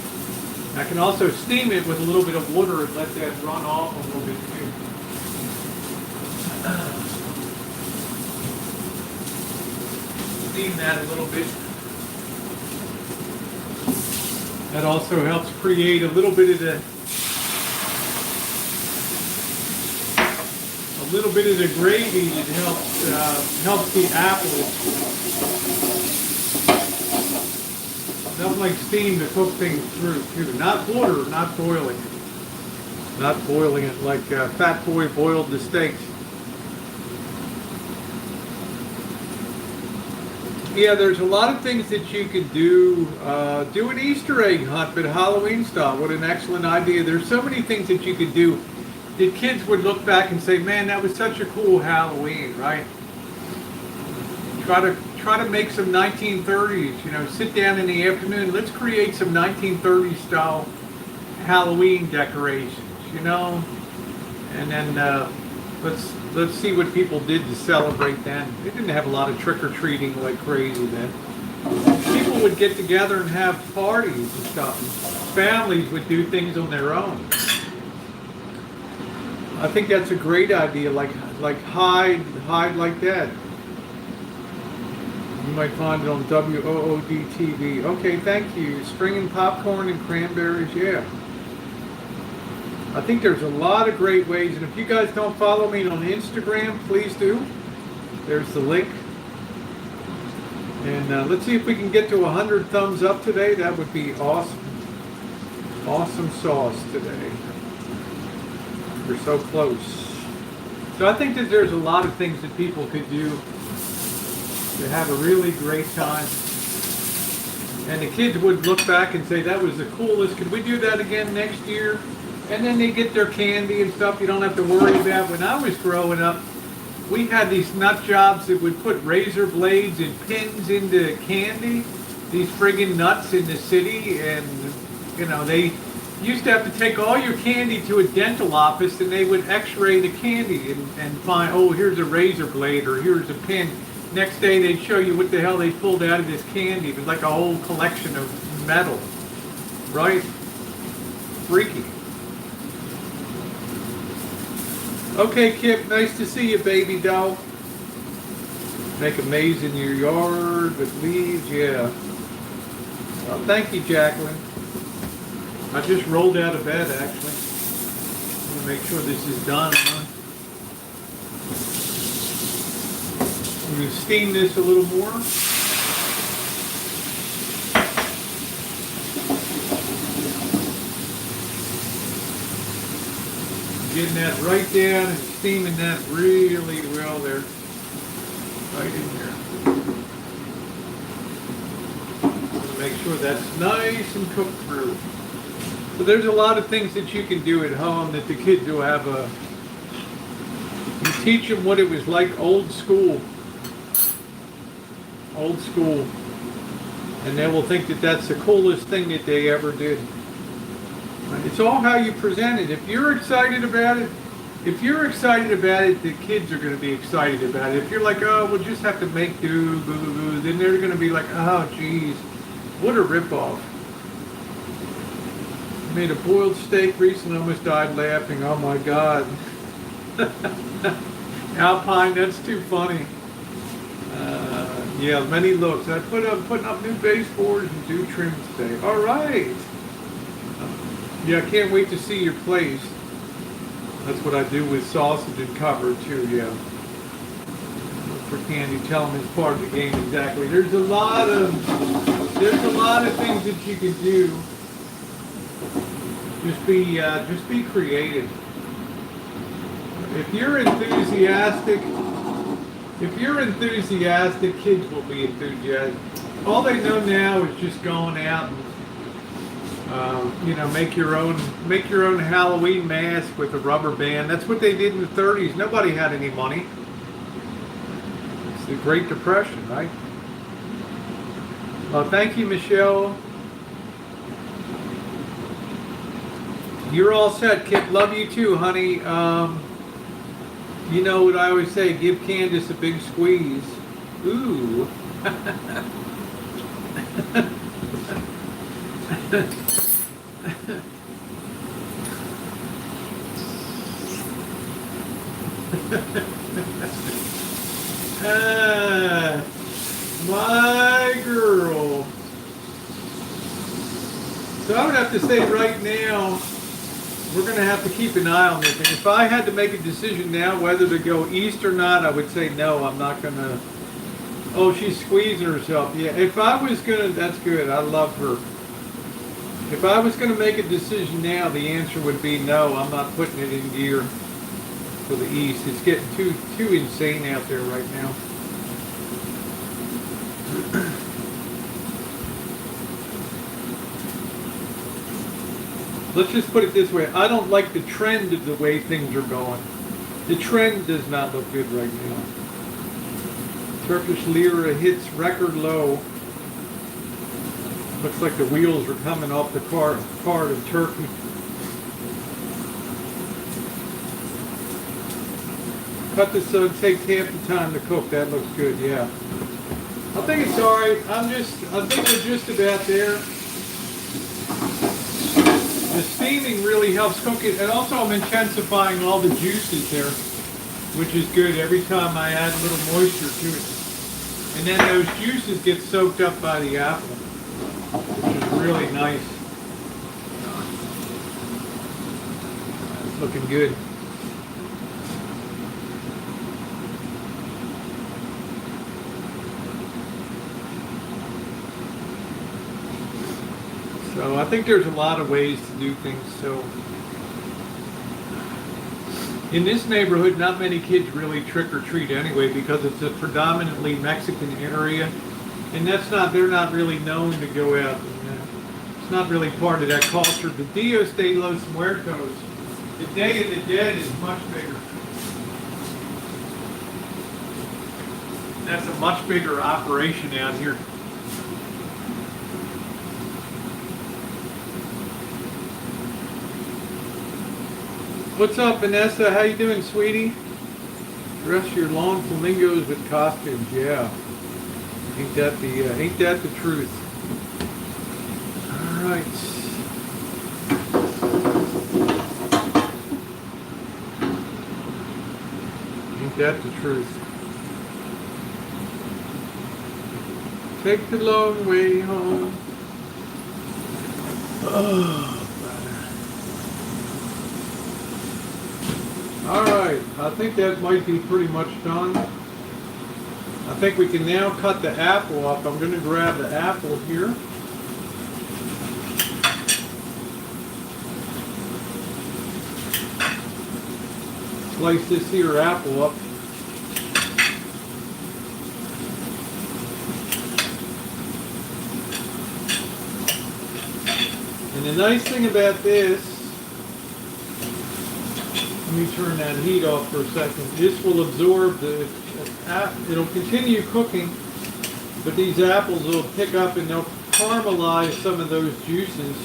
I can also steam it with a little bit of water and let that run off a little bit too. Steam that a little bit. That also helps create a little bit of the gravy that helps the apple. Nothing like steam to cook things through too. Not water, not boiling it. Not boiling it like Fat Boy boiled the steaks. Yeah, there's a lot of things that you could do. Do an Easter egg hunt, but Halloween style. What an excellent idea. There's so many things that you could do. The kids would look back and say, man, that was such a cool Halloween, right? Try to make some 1930s, sit down in the afternoon, let's create some 1930s style Halloween decorations, and then let's see what people did to celebrate then. They didn't have a lot of trick-or-treating like crazy then. People would get together and have parties and stuff. Families would do things on their own. I think that's a great idea, like hide like that. You might find it on WOOD TV. Okay, thank you. Stringing popcorn and cranberries, yeah. I think there's a lot of great ways, and if you guys don't follow me on Instagram, please do. There's the link. And let's see if we can get to 100 thumbs up today. That would be awesome. Awesome sauce today. We're so close. So I think that there's a lot of things that people could do to have a really great time. And the kids would look back and say, that was the coolest. Could we do that again next year? And then they get their candy and stuff you don't have to worry about. When I was growing up, we had these nut jobs that would put razor blades and pins into candy. These friggin' nuts in the city, and You used to have to take all your candy to a dental office and they would x-ray the candy and find, oh, here's a razor blade or here's a pin. Next day they'd show you what the hell they pulled out of this candy. It was like a whole collection of metal, right? Freaky. Okay, Kip, nice to see you, baby doll. Make a maze in your yard with leaves, yeah. Well, thank you, Jacqueline. I just rolled out of bed, actually. I'm gonna make sure this is done. I'm gonna steam this a little more. Getting that right down and steaming that really well there. Right in there. Make sure that's nice and cooked through. So there's a lot of things that you can do at home that the kids will have you teach them what it was like old school. Old school. And they will think that that's the coolest thing that they ever did. It's all how you present it. If you're excited about it, the kids are going to be excited about it. If you're like, oh, we'll just have to make do, boo, boo, boo, then they're going to be like, oh, geez, what a ripoff. I made a boiled steak recently, almost died laughing. Oh my God. Alpine, that's too funny. Yeah, many looks. I'm putting up new baseboards and do trim today. All right. Yeah, I can't wait to see your place. That's what I do with sausage and cover too, yeah. Look for candy, tell them it's part of the game, exactly. There's a lot of things that you can do. Just be creative. If you're enthusiastic, kids will be enthusiastic. All they know now is just going out and make your own Halloween mask with a rubber band. That's what they did in the 30s. Nobody had any money. It's the Great Depression, right? Well, thank you, Michelle. You're all set, Kip. Love you too, honey. You know what I always say, give Candace a big squeeze. Ooh. My girl. So I would have to say right now, we're going to have to keep an eye on this. And if I had to make a decision now whether to go east or not, I would say no, I'm not going to. Oh, she's squeezing herself. Yeah, if I was going to, that's good. I love her. If I was going to make a decision now, the answer would be no, I'm not putting it in gear for the east. It's getting too insane out there right now. Let's just put it this way. I don't like the trend of the way things are going. The trend does not look good right now. Turkish lira hits record low. Looks like the wheels are coming off the car in Turkey. Cut this so it takes half the time to cook. That looks good, yeah. I think it's all right. I think we're just about there. The steaming really helps cook it, and also I'm intensifying all the juices there, which is good every time I add a little moisture to it. And then those juices get soaked up by the apple, which is really nice. It's looking good. So I think there's a lot of ways to do things. So in this neighborhood, not many kids really trick or treat anyway because it's a predominantly Mexican area, and they're not really known to go out. It's not really part of that culture. The Dios de los Muertos, the Day of the Dead, is much bigger. That's a much bigger operation out here. What's up, Vanessa? How you doing, sweetie? Dress your lawn flamingos with costumes. Yeah. Ain't that the truth? All right. Ain't that the truth? Take the long way home. Oh, brother. All right. I think that might be pretty much done. I think we can now cut the apple up. I'm going to grab the apple here. Slice this here apple up. And the nice thing about this, let me turn that heat off for a second. This will absorb it'll continue cooking, but these apples will pick up and they'll caramelize some of those juices.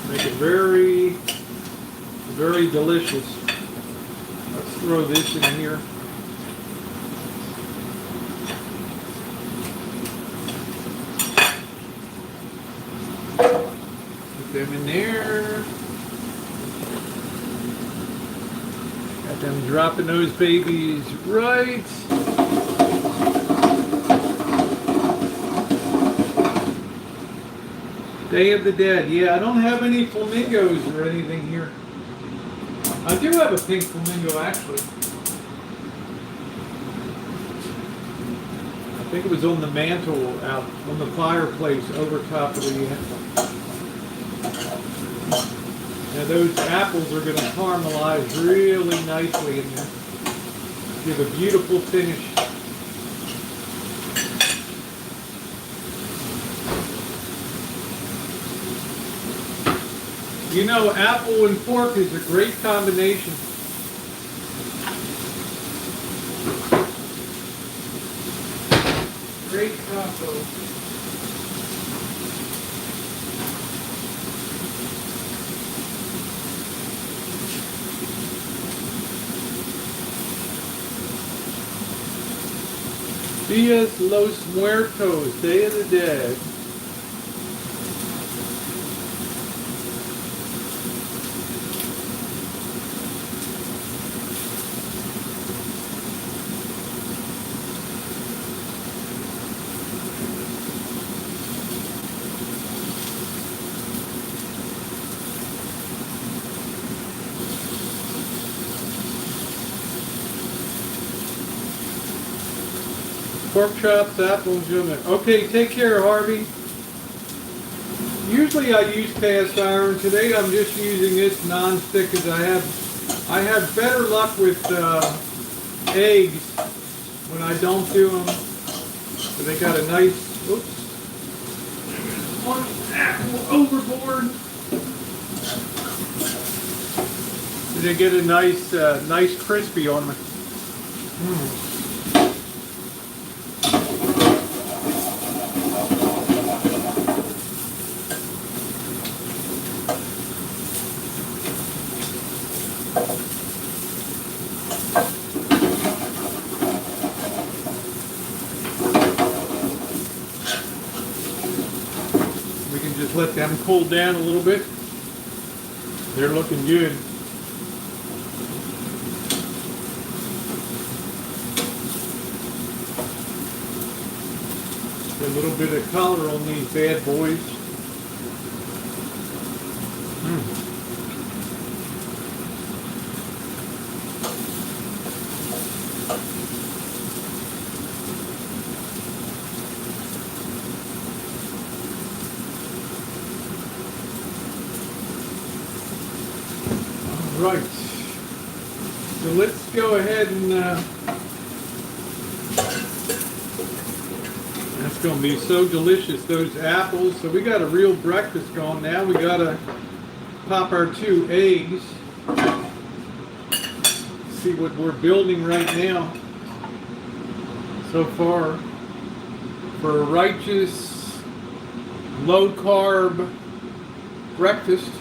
Make it very, very delicious. Let's throw this in here. Put them in there. Got them dropping those babies right. Day of the Dead. Yeah, I don't have any flamingos or anything here. I do have a pink flamingo, actually. I think it was on the mantle out on the fireplace over top of the. Now those apples are going to caramelize really nicely in there. Give a beautiful finish. You know, apple and pork is a great combination. Great combo. Dias Los Muertos, Day of the Dead. Pork chops, apples, okay, take care, Harvey. Usually I use cast iron. Today I'm just using this non-stick because I have better luck with eggs when I don't do them. So they got a nice, oops, one apple overboard. So they get a nice crispy on them. Just let them cool down a little bit. They're looking good. A little bit of color on these bad boys. Right, so let's go ahead and that's going to be so delicious, those apples. So we got a real breakfast going now. We got to pop our 2 eggs. See what we're building right now so far for a righteous, low carb breakfast.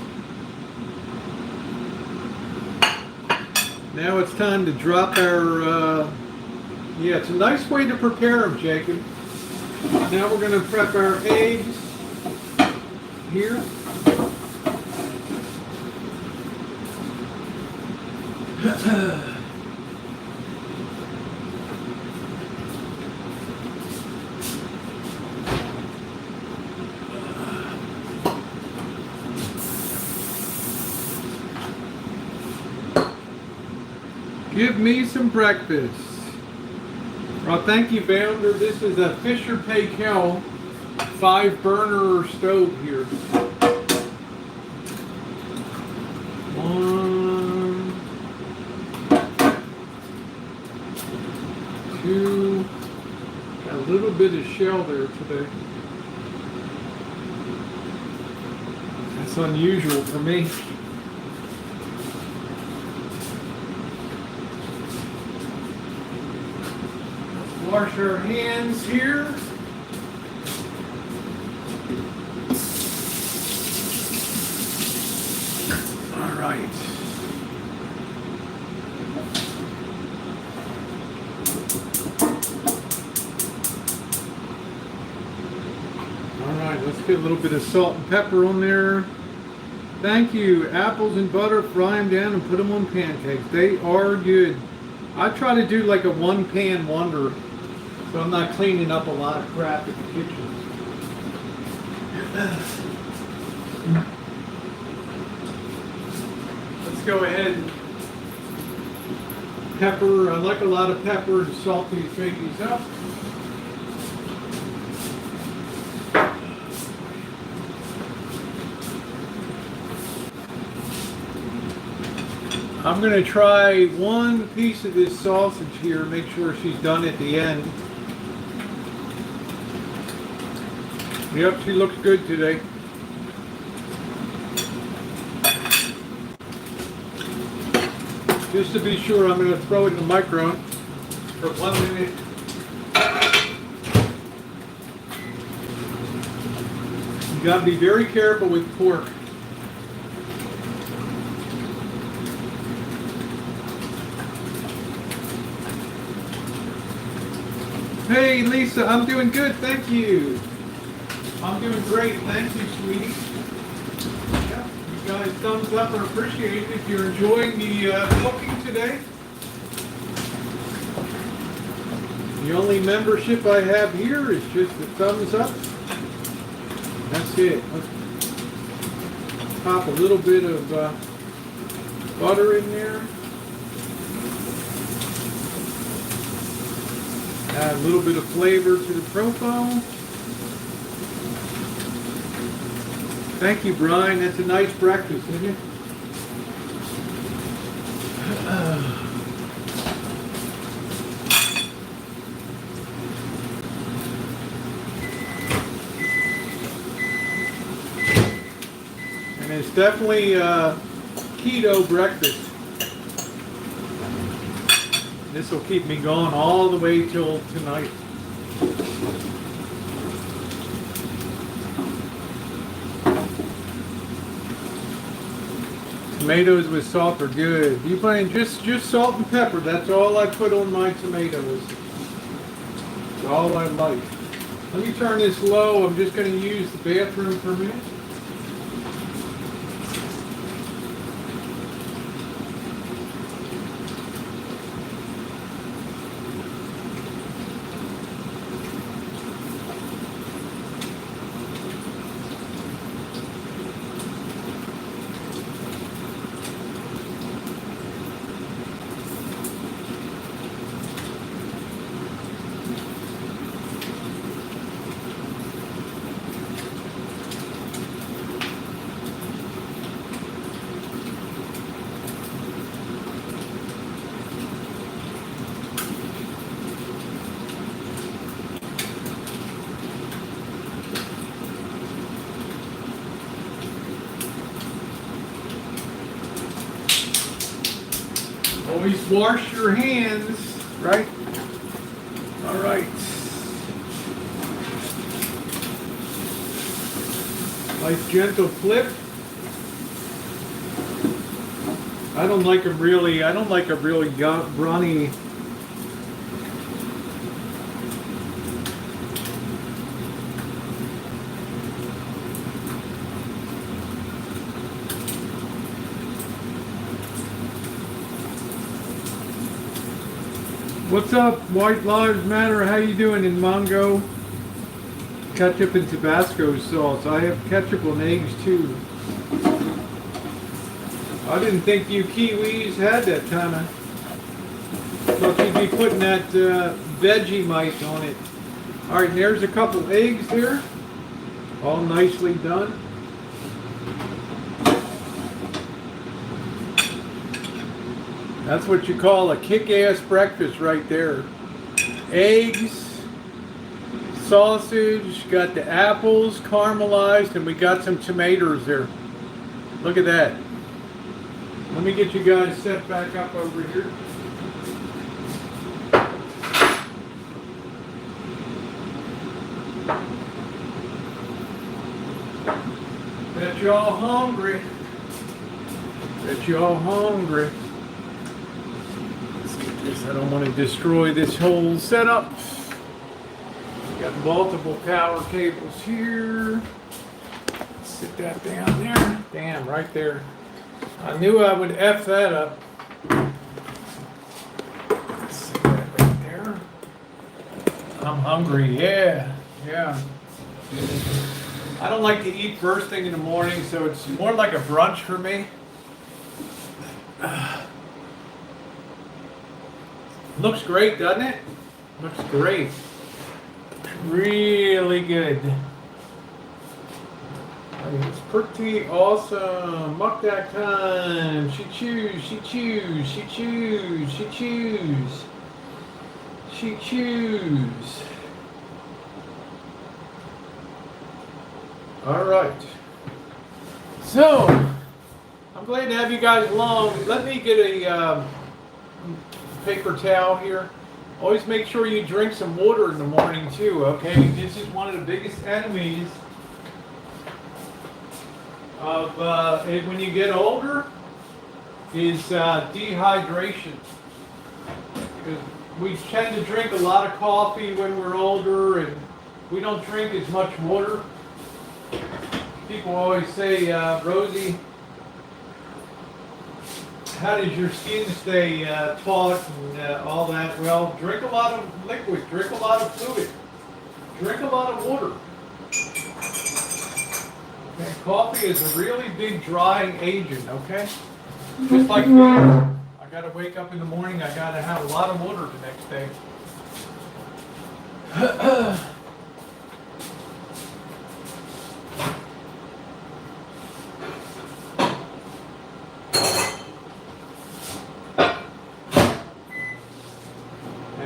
Now it's time to drop our, yeah, it's a nice way to prepare them, Jacob. Now we're going to prep our eggs here. Give me some breakfast. Well, thank you, Bounder. This is a Fisher Paykel 5-burner stove here. 1, 2. Got a little bit of shell there today. That's unusual for me. Wash our hands here. All right. All right, let's get a little bit of salt and pepper on there. Thank you. Apples and butter, fry them down and put them on pancakes. They are good. I try to do like a one-pan wonder, so I'm not cleaning up a lot of crap in the kitchen. Let's go ahead and pepper. I like a lot of pepper and salt these babies up. I'm going to try one piece of this sausage here, make sure she's done at the end. Yep, she looks good today. Just to be sure, I'm going to throw it in the micro for 1 minute. You got to be very careful with pork. Hey Lisa, I'm doing good, thank you. I'm doing great, thank you, sweetie. Yeah, you guys thumbs up or appreciate it if you're enjoying the cooking today. The only membership I have here is just the thumbs up. That's it. Let's pop a little bit of butter in there. Add a little bit of flavor to the profile. Thank you, Brian. That's a nice breakfast, isn't it? And it's definitely a keto breakfast. This will keep me going all the way till tonight. Tomatoes with salt are good. You find just salt and pepper. That's all I put on my tomatoes. That's all I like. Let me turn this low. I'm just going to use the bathroom for a minute. Always wash your hands, right? All right. Nice gentle flip. I don't like a really runny. What's up, White Lives Matter? How you doing in Mongo? Ketchup and Tabasco sauce. I have ketchup on eggs too. I didn't think you Kiwis had that kind of. Thought you'd be putting that Vegemite on it. All right, there's a couple eggs there, all nicely done. That's what you call a kick-ass breakfast right there. Eggs, sausage, got the apples caramelized, and we got some tomatoes there. Look at that. Let me get you guys set back up over here. Bet you all hungry. Bet you all hungry. Let's get this. I don't want to destroy this whole setup. Got multiple power cables here. Sit that down there. Damn, right there. I knew I would F that up. Sit that right there. I'm hungry. Yeah. I don't like to eat first thing in the morning, so it's more like a brunch for me. Looks great, doesn't it? Looks great. Really good. It's pretty awesome. Mukbang time. She chews. All right. So, I'm glad to have you guys along. Let me get a paper towel here. Always make sure you drink some water in the morning too, okay? This is one of the biggest enemies of when you get older is dehydration. Because we tend to drink a lot of coffee when we're older and we don't drink as much water. People always say, Rosie, how does your skin stay taut and all that? Well, drink a lot of liquid, drink a lot of fluid, drink a lot of water. Okay, coffee is a really big drying agent, okay? Just like me, I gotta wake up in the morning, I gotta have a lot of water the next day.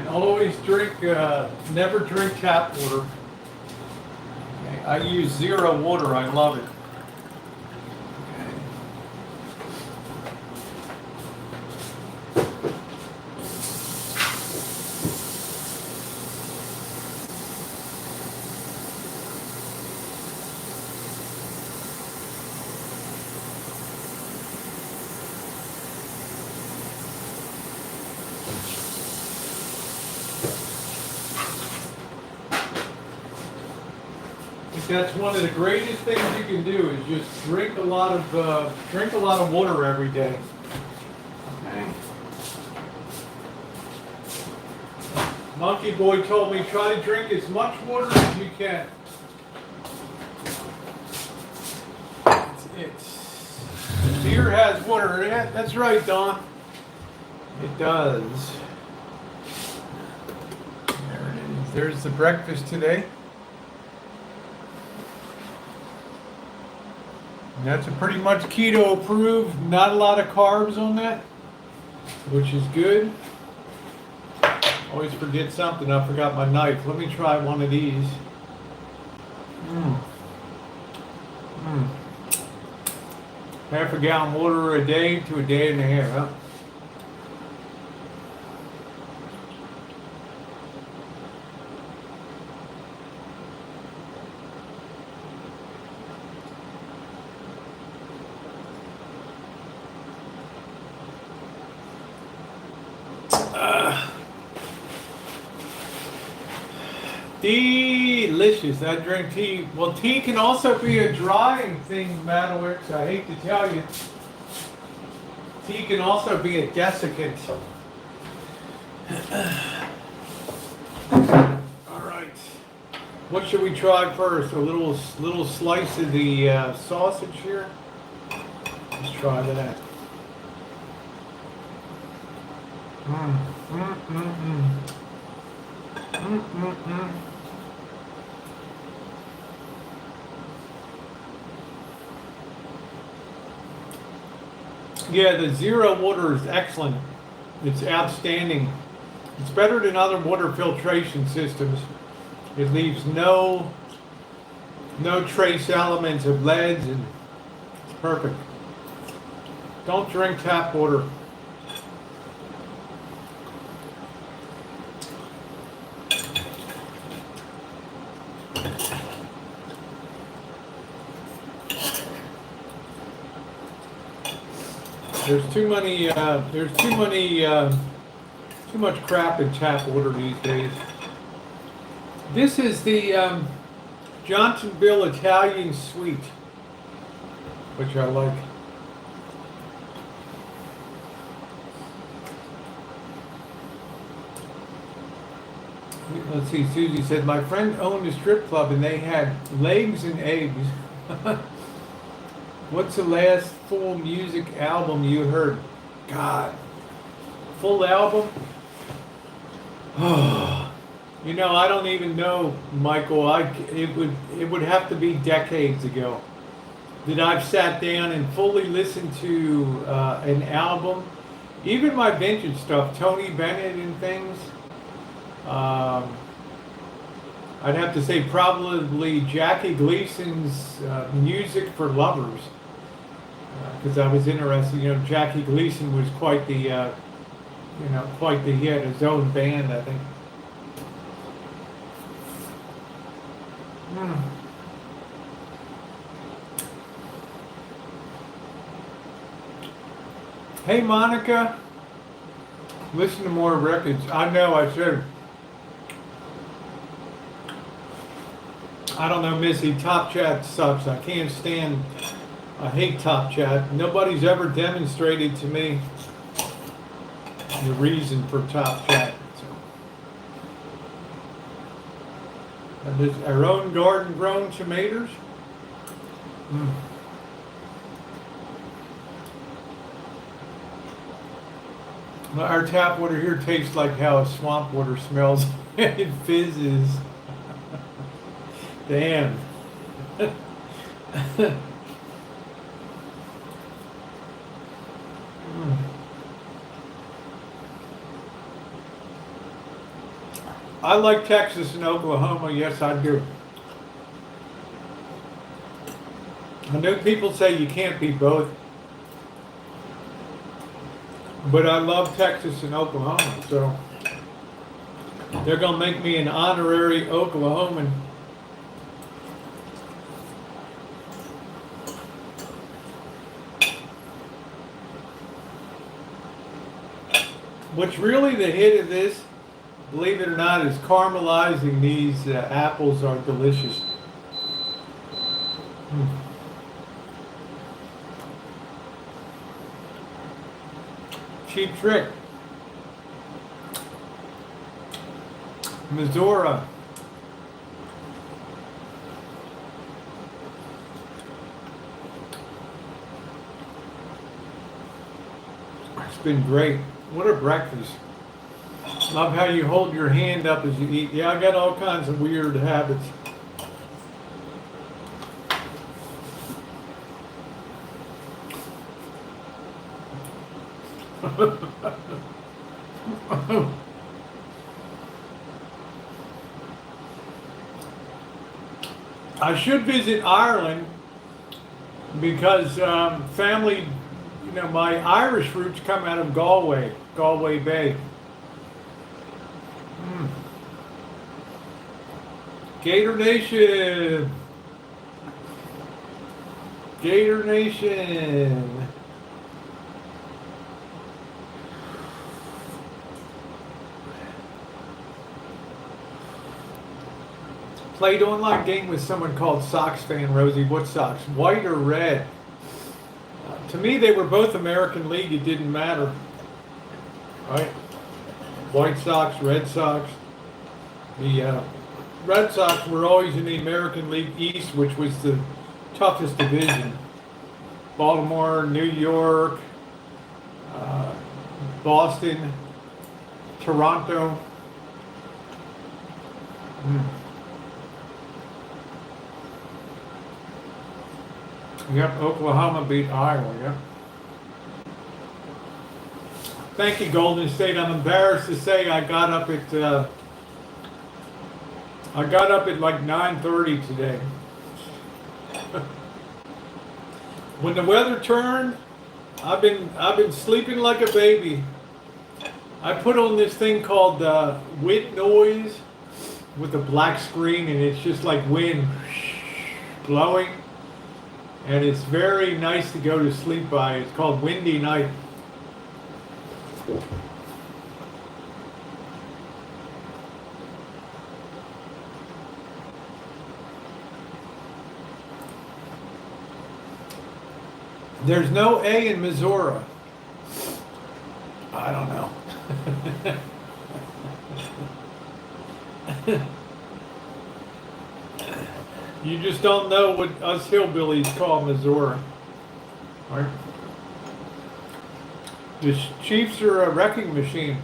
Always drink, never drink tap water. Okay, I use zero water, I love it. That's one of the greatest things you can do is just drink a lot of water every day. Okay. Monkey Boy told me try to drink as much water as you can. That's it. Beer has water. Yeah, that's right, Don. It does. There it is. There's the breakfast today. That's a pretty much keto approved, not a lot of carbs on that, which is good. Always forget something, I forgot my knife. Let me try one of these. Half a gallon water a day to a day and a half, huh? Delicious. I drink tea. Well, tea can also be a drying thing, Madowix. I hate to tell you. Tea can also be a desiccant. All right. What should we try first? A little slice of the sausage here. Let's try that. Mm, mm, mm, mm. Mm, mm, mm. Yeah, the zero water is excellent. It's outstanding. It's better than other water filtration systems. It leaves no trace elements of leads, and it's perfect. Don't drink tap water. There's too much crap in tap water these days. This is the Johnsonville Italian Sweet, which I like. Let's see, Susie said, my friend owned a strip club and they had legs and eggs. What's the last full music album you heard? God, full album? You know, I don't even know, Michael. It would have to be decades ago that I've sat down and fully listened to an album. Even my vintage stuff, Tony Bennett and things. I'd have to say probably Jackie Gleason's Music for Lovers, because I was interested. You know, Jackie Gleason was quite the, he had his own band, I think. Hey, Monica, listen to more records. I know I should. I don't know, Missy. Top Chat sucks. I can't stand. I hate Top Chat. Nobody's ever demonstrated to me the reason for Top Chat. So. Our own garden-grown tomatoes. Our tap water here tastes like how swamp water smells. It fizzes. Damn. I like Texas and Oklahoma. Yes, I do. I know people say you can't be both, but I love Texas and Oklahoma, so they're going to make me an honorary Oklahoman. What's really the hit of this, believe it or not, is caramelizing these apples are delicious. Cheap Trick. Missouri. It's been great. What a breakfast. Love how you hold your hand up as you eat. Yeah, I got all kinds of weird habits. I should visit Ireland because family, you know, my Irish roots come out of Galway Bay. Gator Nation. Gator Nation. played online game with someone called Sox fan, Rosie. What Sox? White or red? To me, they were both American League. It didn't matter. Right? White Sox, Red Sox. The Red Sox were always in the American League East, which was the toughest division. Baltimore, New York, Boston, Toronto. Yep, Oklahoma beat Iowa, yep. Thank you, Golden State. I'm embarrassed to say I got up at like 9:30 today. When the weather turned, I've been sleeping like a baby. I put on this thing called wind noise with a black screen, and it's just like wind blowing, and it's very nice to go to sleep by. It's called Windy Night. There's no A in Missouri. I don't know. You just don't know what us hillbillies call Missouri. Right? The Chiefs are a wrecking machine.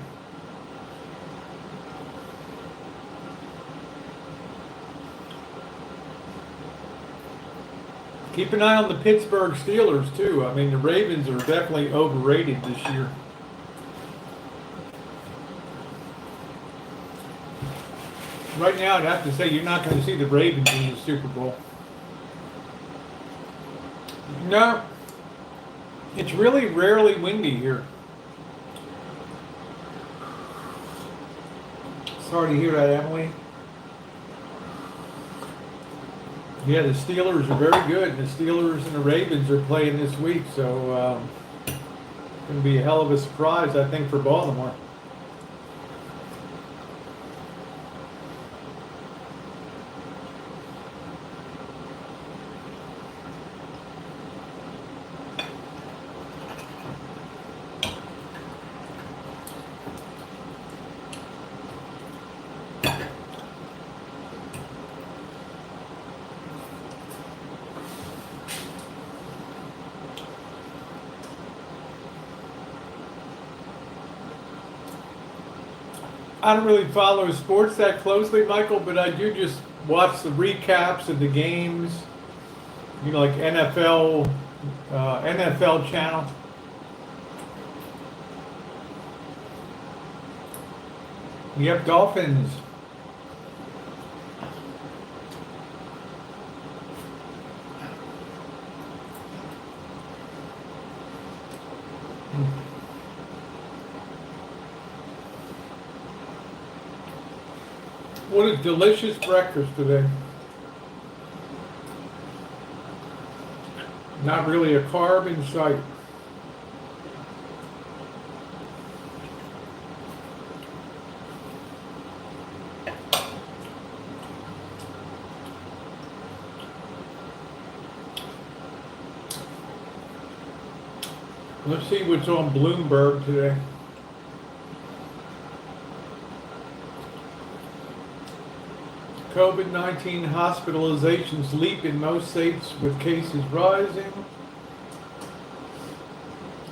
Keep an eye on the Pittsburgh Steelers, too. I mean, the Ravens are definitely overrated this year. Right now, I'd have to say you're not going to see the Ravens in the Super Bowl. No. It's really rarely windy here. Sorry to hear that, Emily. Yeah, the Steelers are very good. The Steelers and the Ravens are playing this week, so it's going to be a hell of a surprise, I think, for Baltimore. I don't really follow sports that closely, Michael, but I do just watch the recaps of the games. You know, like NFL channel. Yep, Dolphins. What a delicious breakfast today. Not really a carb in sight. Let's see what's on Bloomberg today. COVID-19 hospitalizations leap in most states with cases rising.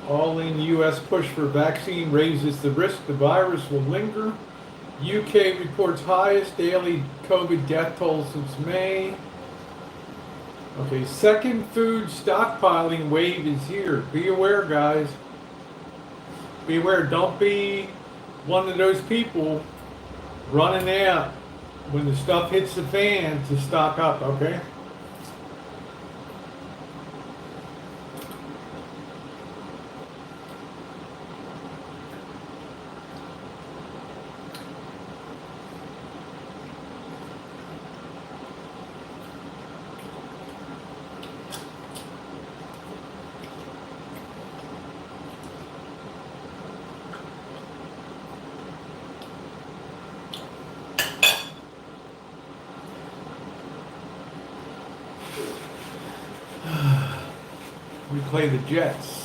All-in U.S. push for vaccine raises the risk the virus will linger. UK reports highest daily COVID death toll since May. Okay, second food stockpiling wave is here. Be aware, guys. Be aware. Don't be one of those people running out when the stuff hits the fan to stock up, okay? play the Jets.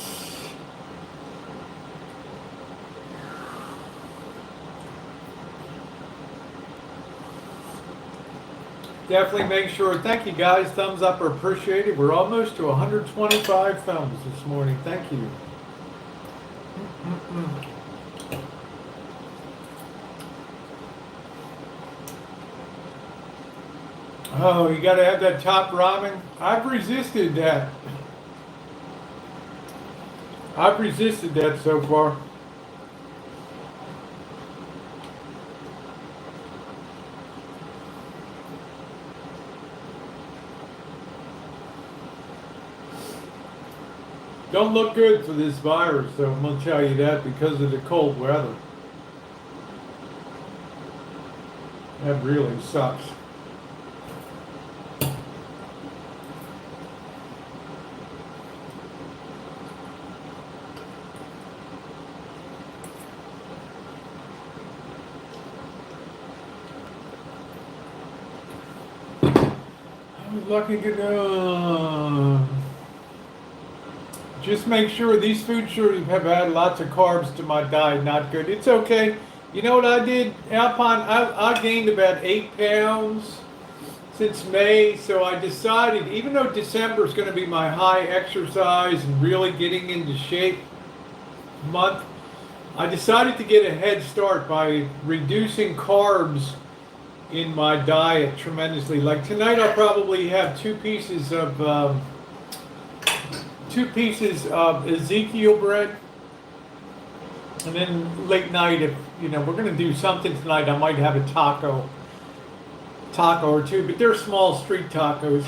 Definitely make sure. Thank you guys. Thumbs up are appreciated. We're almost to 125 thumbs this morning. Thank you. Oh, you got to have that top ramen. I've resisted that. I've resisted that so far. Don't look good for this virus, though, I'm going to tell you that, because of the cold weather. That really sucks. I was lucky to go. Just make sure these food shortages have added lots of carbs to my diet. Not good. It's okay. You know what I did, Alpine? I gained about 8 pounds since May. So I decided, even though December is going to be my high exercise and really getting into shape month, I decided to get a head start by reducing carbs in my diet tremendously. Like tonight, I'll probably have two pieces of Ezekiel bread, and then late night, if you know we're gonna do something tonight, I might have a taco or two, but they're small street tacos.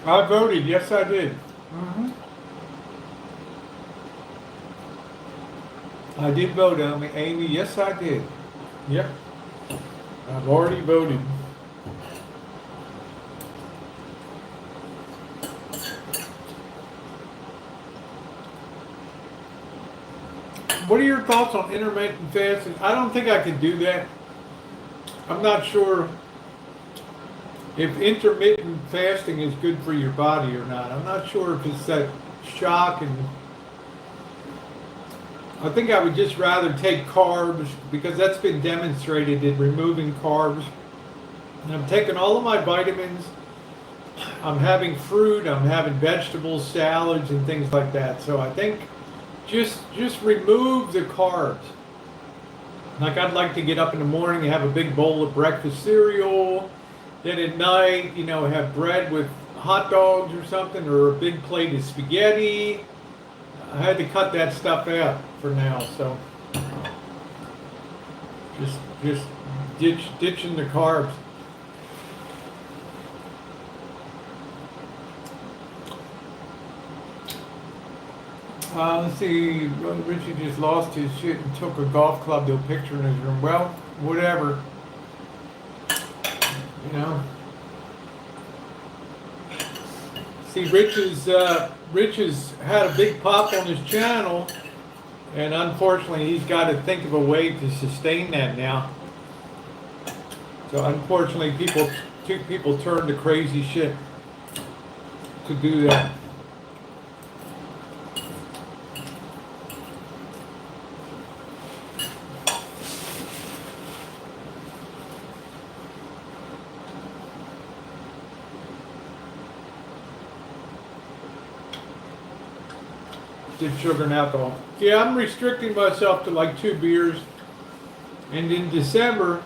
I voted. Yes, I did. I did vote, Amy. Yes, I did. Yep. I've already voted. What are your thoughts on intermittent fasting? I don't think I could do that. I'm not sure if intermittent fasting is good for your body or not. I'm not sure if it's that shock, and I think I would just rather take carbs, because that's been demonstrated in removing carbs. And I'm taking all of my vitamins. I'm having fruit, I'm having vegetables, salads, and things like that. So I think just remove the carbs. Like I'd like to get up in the morning and have a big bowl of breakfast cereal. Then at night, have bread with hot dogs or something, or a big plate of spaghetti. I had to cut that stuff out for now, so just ditching the carbs. Let's see, Richie just lost his shit and took a golf club to a picture in his room. Well, whatever. See, Rich has had a big pop on his channel, and unfortunately he's got to think of a way to sustain that now. So unfortunately people turn to crazy shit to do that. Sugar and alcohol. Yeah, I'm restricting myself to like 2 beers. And in December,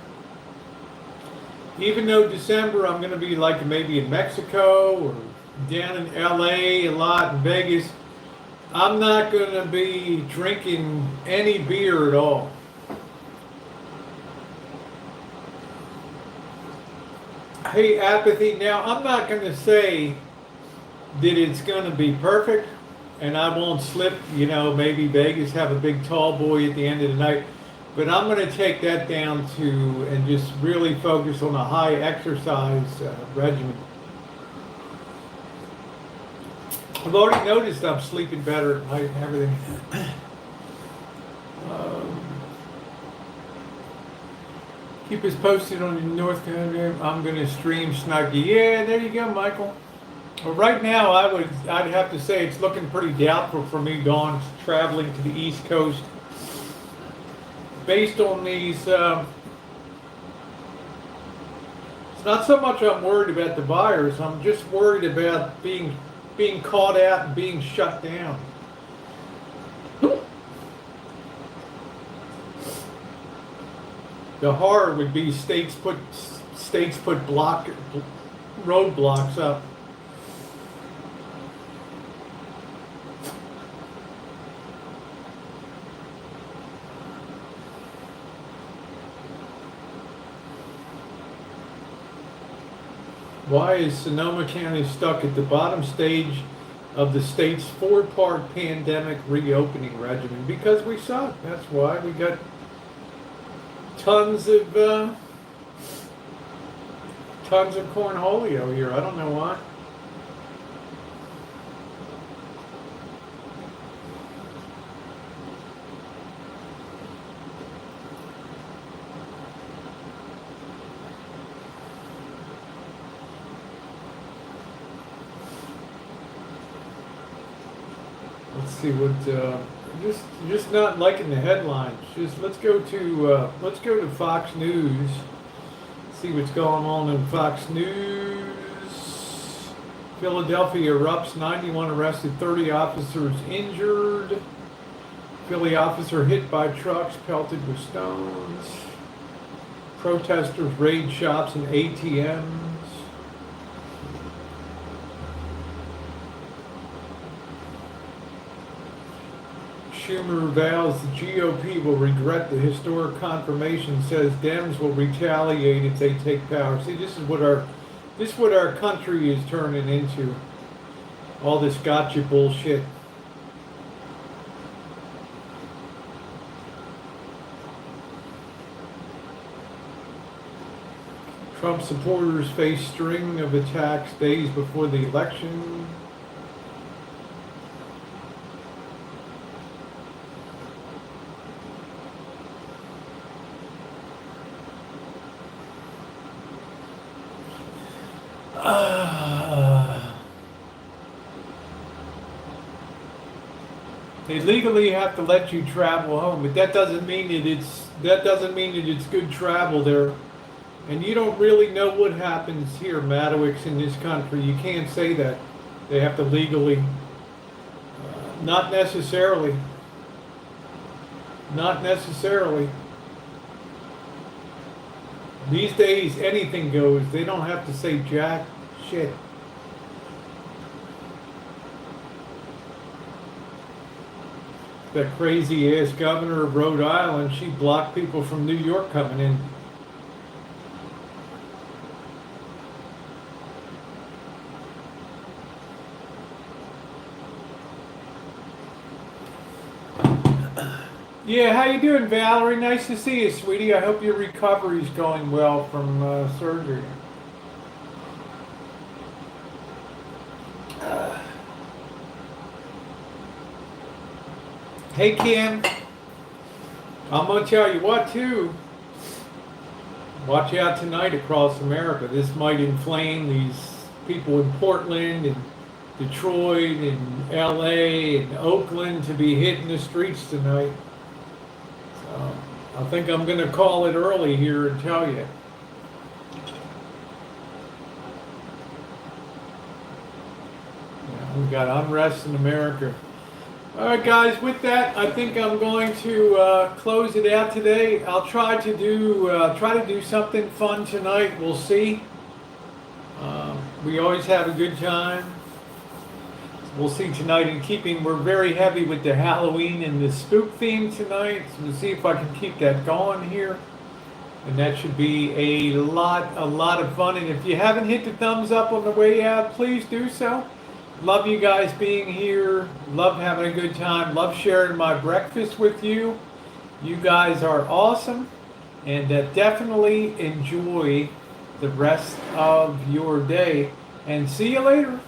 even though December I'm going to be like maybe in Mexico or down in LA a lot, in Vegas, I'm not going to be drinking any beer at all. Hey, Apathy, now I'm not going to say that it's going to be perfect, and I won't slip, maybe Vegas, have a big tall boy at the end of the night. But I'm going to take that down and just really focus on a high exercise regimen. I've already noticed I'm sleeping better at night and everything. Keep us posted on the North Carolina. I'm gonna stream Snuggy. Yeah, there you go, Michael. Well, right now, I'd have to say it's looking pretty doubtful for me going traveling to the East Coast. Based on these, it's not so much I'm worried about the virus. I'm just worried about being caught out and being shut down. The horror would be states put roadblocks up. Why is Sonoma County stuck at the bottom stage of the state's four-part pandemic reopening regimen? Because we suck. That's why. We got tons of Cornholio here. I don't know why. Let's see what. Just not liking the headlines. Just let's go to Fox News. See what's going on in Fox News. Philadelphia erupts. 91 arrested. 30 officers injured. Philly officer hit by trucks pelted with stones. Protesters raid shops and ATMs. Schumer vows the GOP will regret the historic confirmation, says Dems will retaliate if they take power. See, this is what our country is turning into. All this gotcha bullshit. Trump supporters face string of attacks days before the election. They legally have to let you travel home, but that doesn't mean that it's good travel there. And you don't really know what happens here, Madowicks, in this country. You can't say that. They have to legally. Not necessarily. Not necessarily. These days, anything goes. They don't have to say jack shit. That crazy ass governor of Rhode Island, she blocked people from New York coming in. Yeah, how you doing, Valerie? Nice to see you, sweetie. I hope your recovery's going well from surgery. Hey, Kim. I'm gonna tell you what, too. Watch out tonight across America. This might inflame these people in Portland and Detroit and LA and Oakland to be hitting the streets tonight. I think I'm going to call it early here and tell you. Yeah, we got unrest in America. All right, guys. With that, I think I'm going to close it out today. I'll try to do something fun tonight. We'll see. We always have a good time. We'll see tonight in keeping. We're very heavy with the Halloween and the spook theme tonight. So we'll see if I can keep that going here. And that should be a lot of fun. And if you haven't hit the thumbs up on the way out, please do so. Love you guys being here. Love having a good time. Love sharing my breakfast with you. You guys are awesome. And definitely enjoy the rest of your day. And see you later.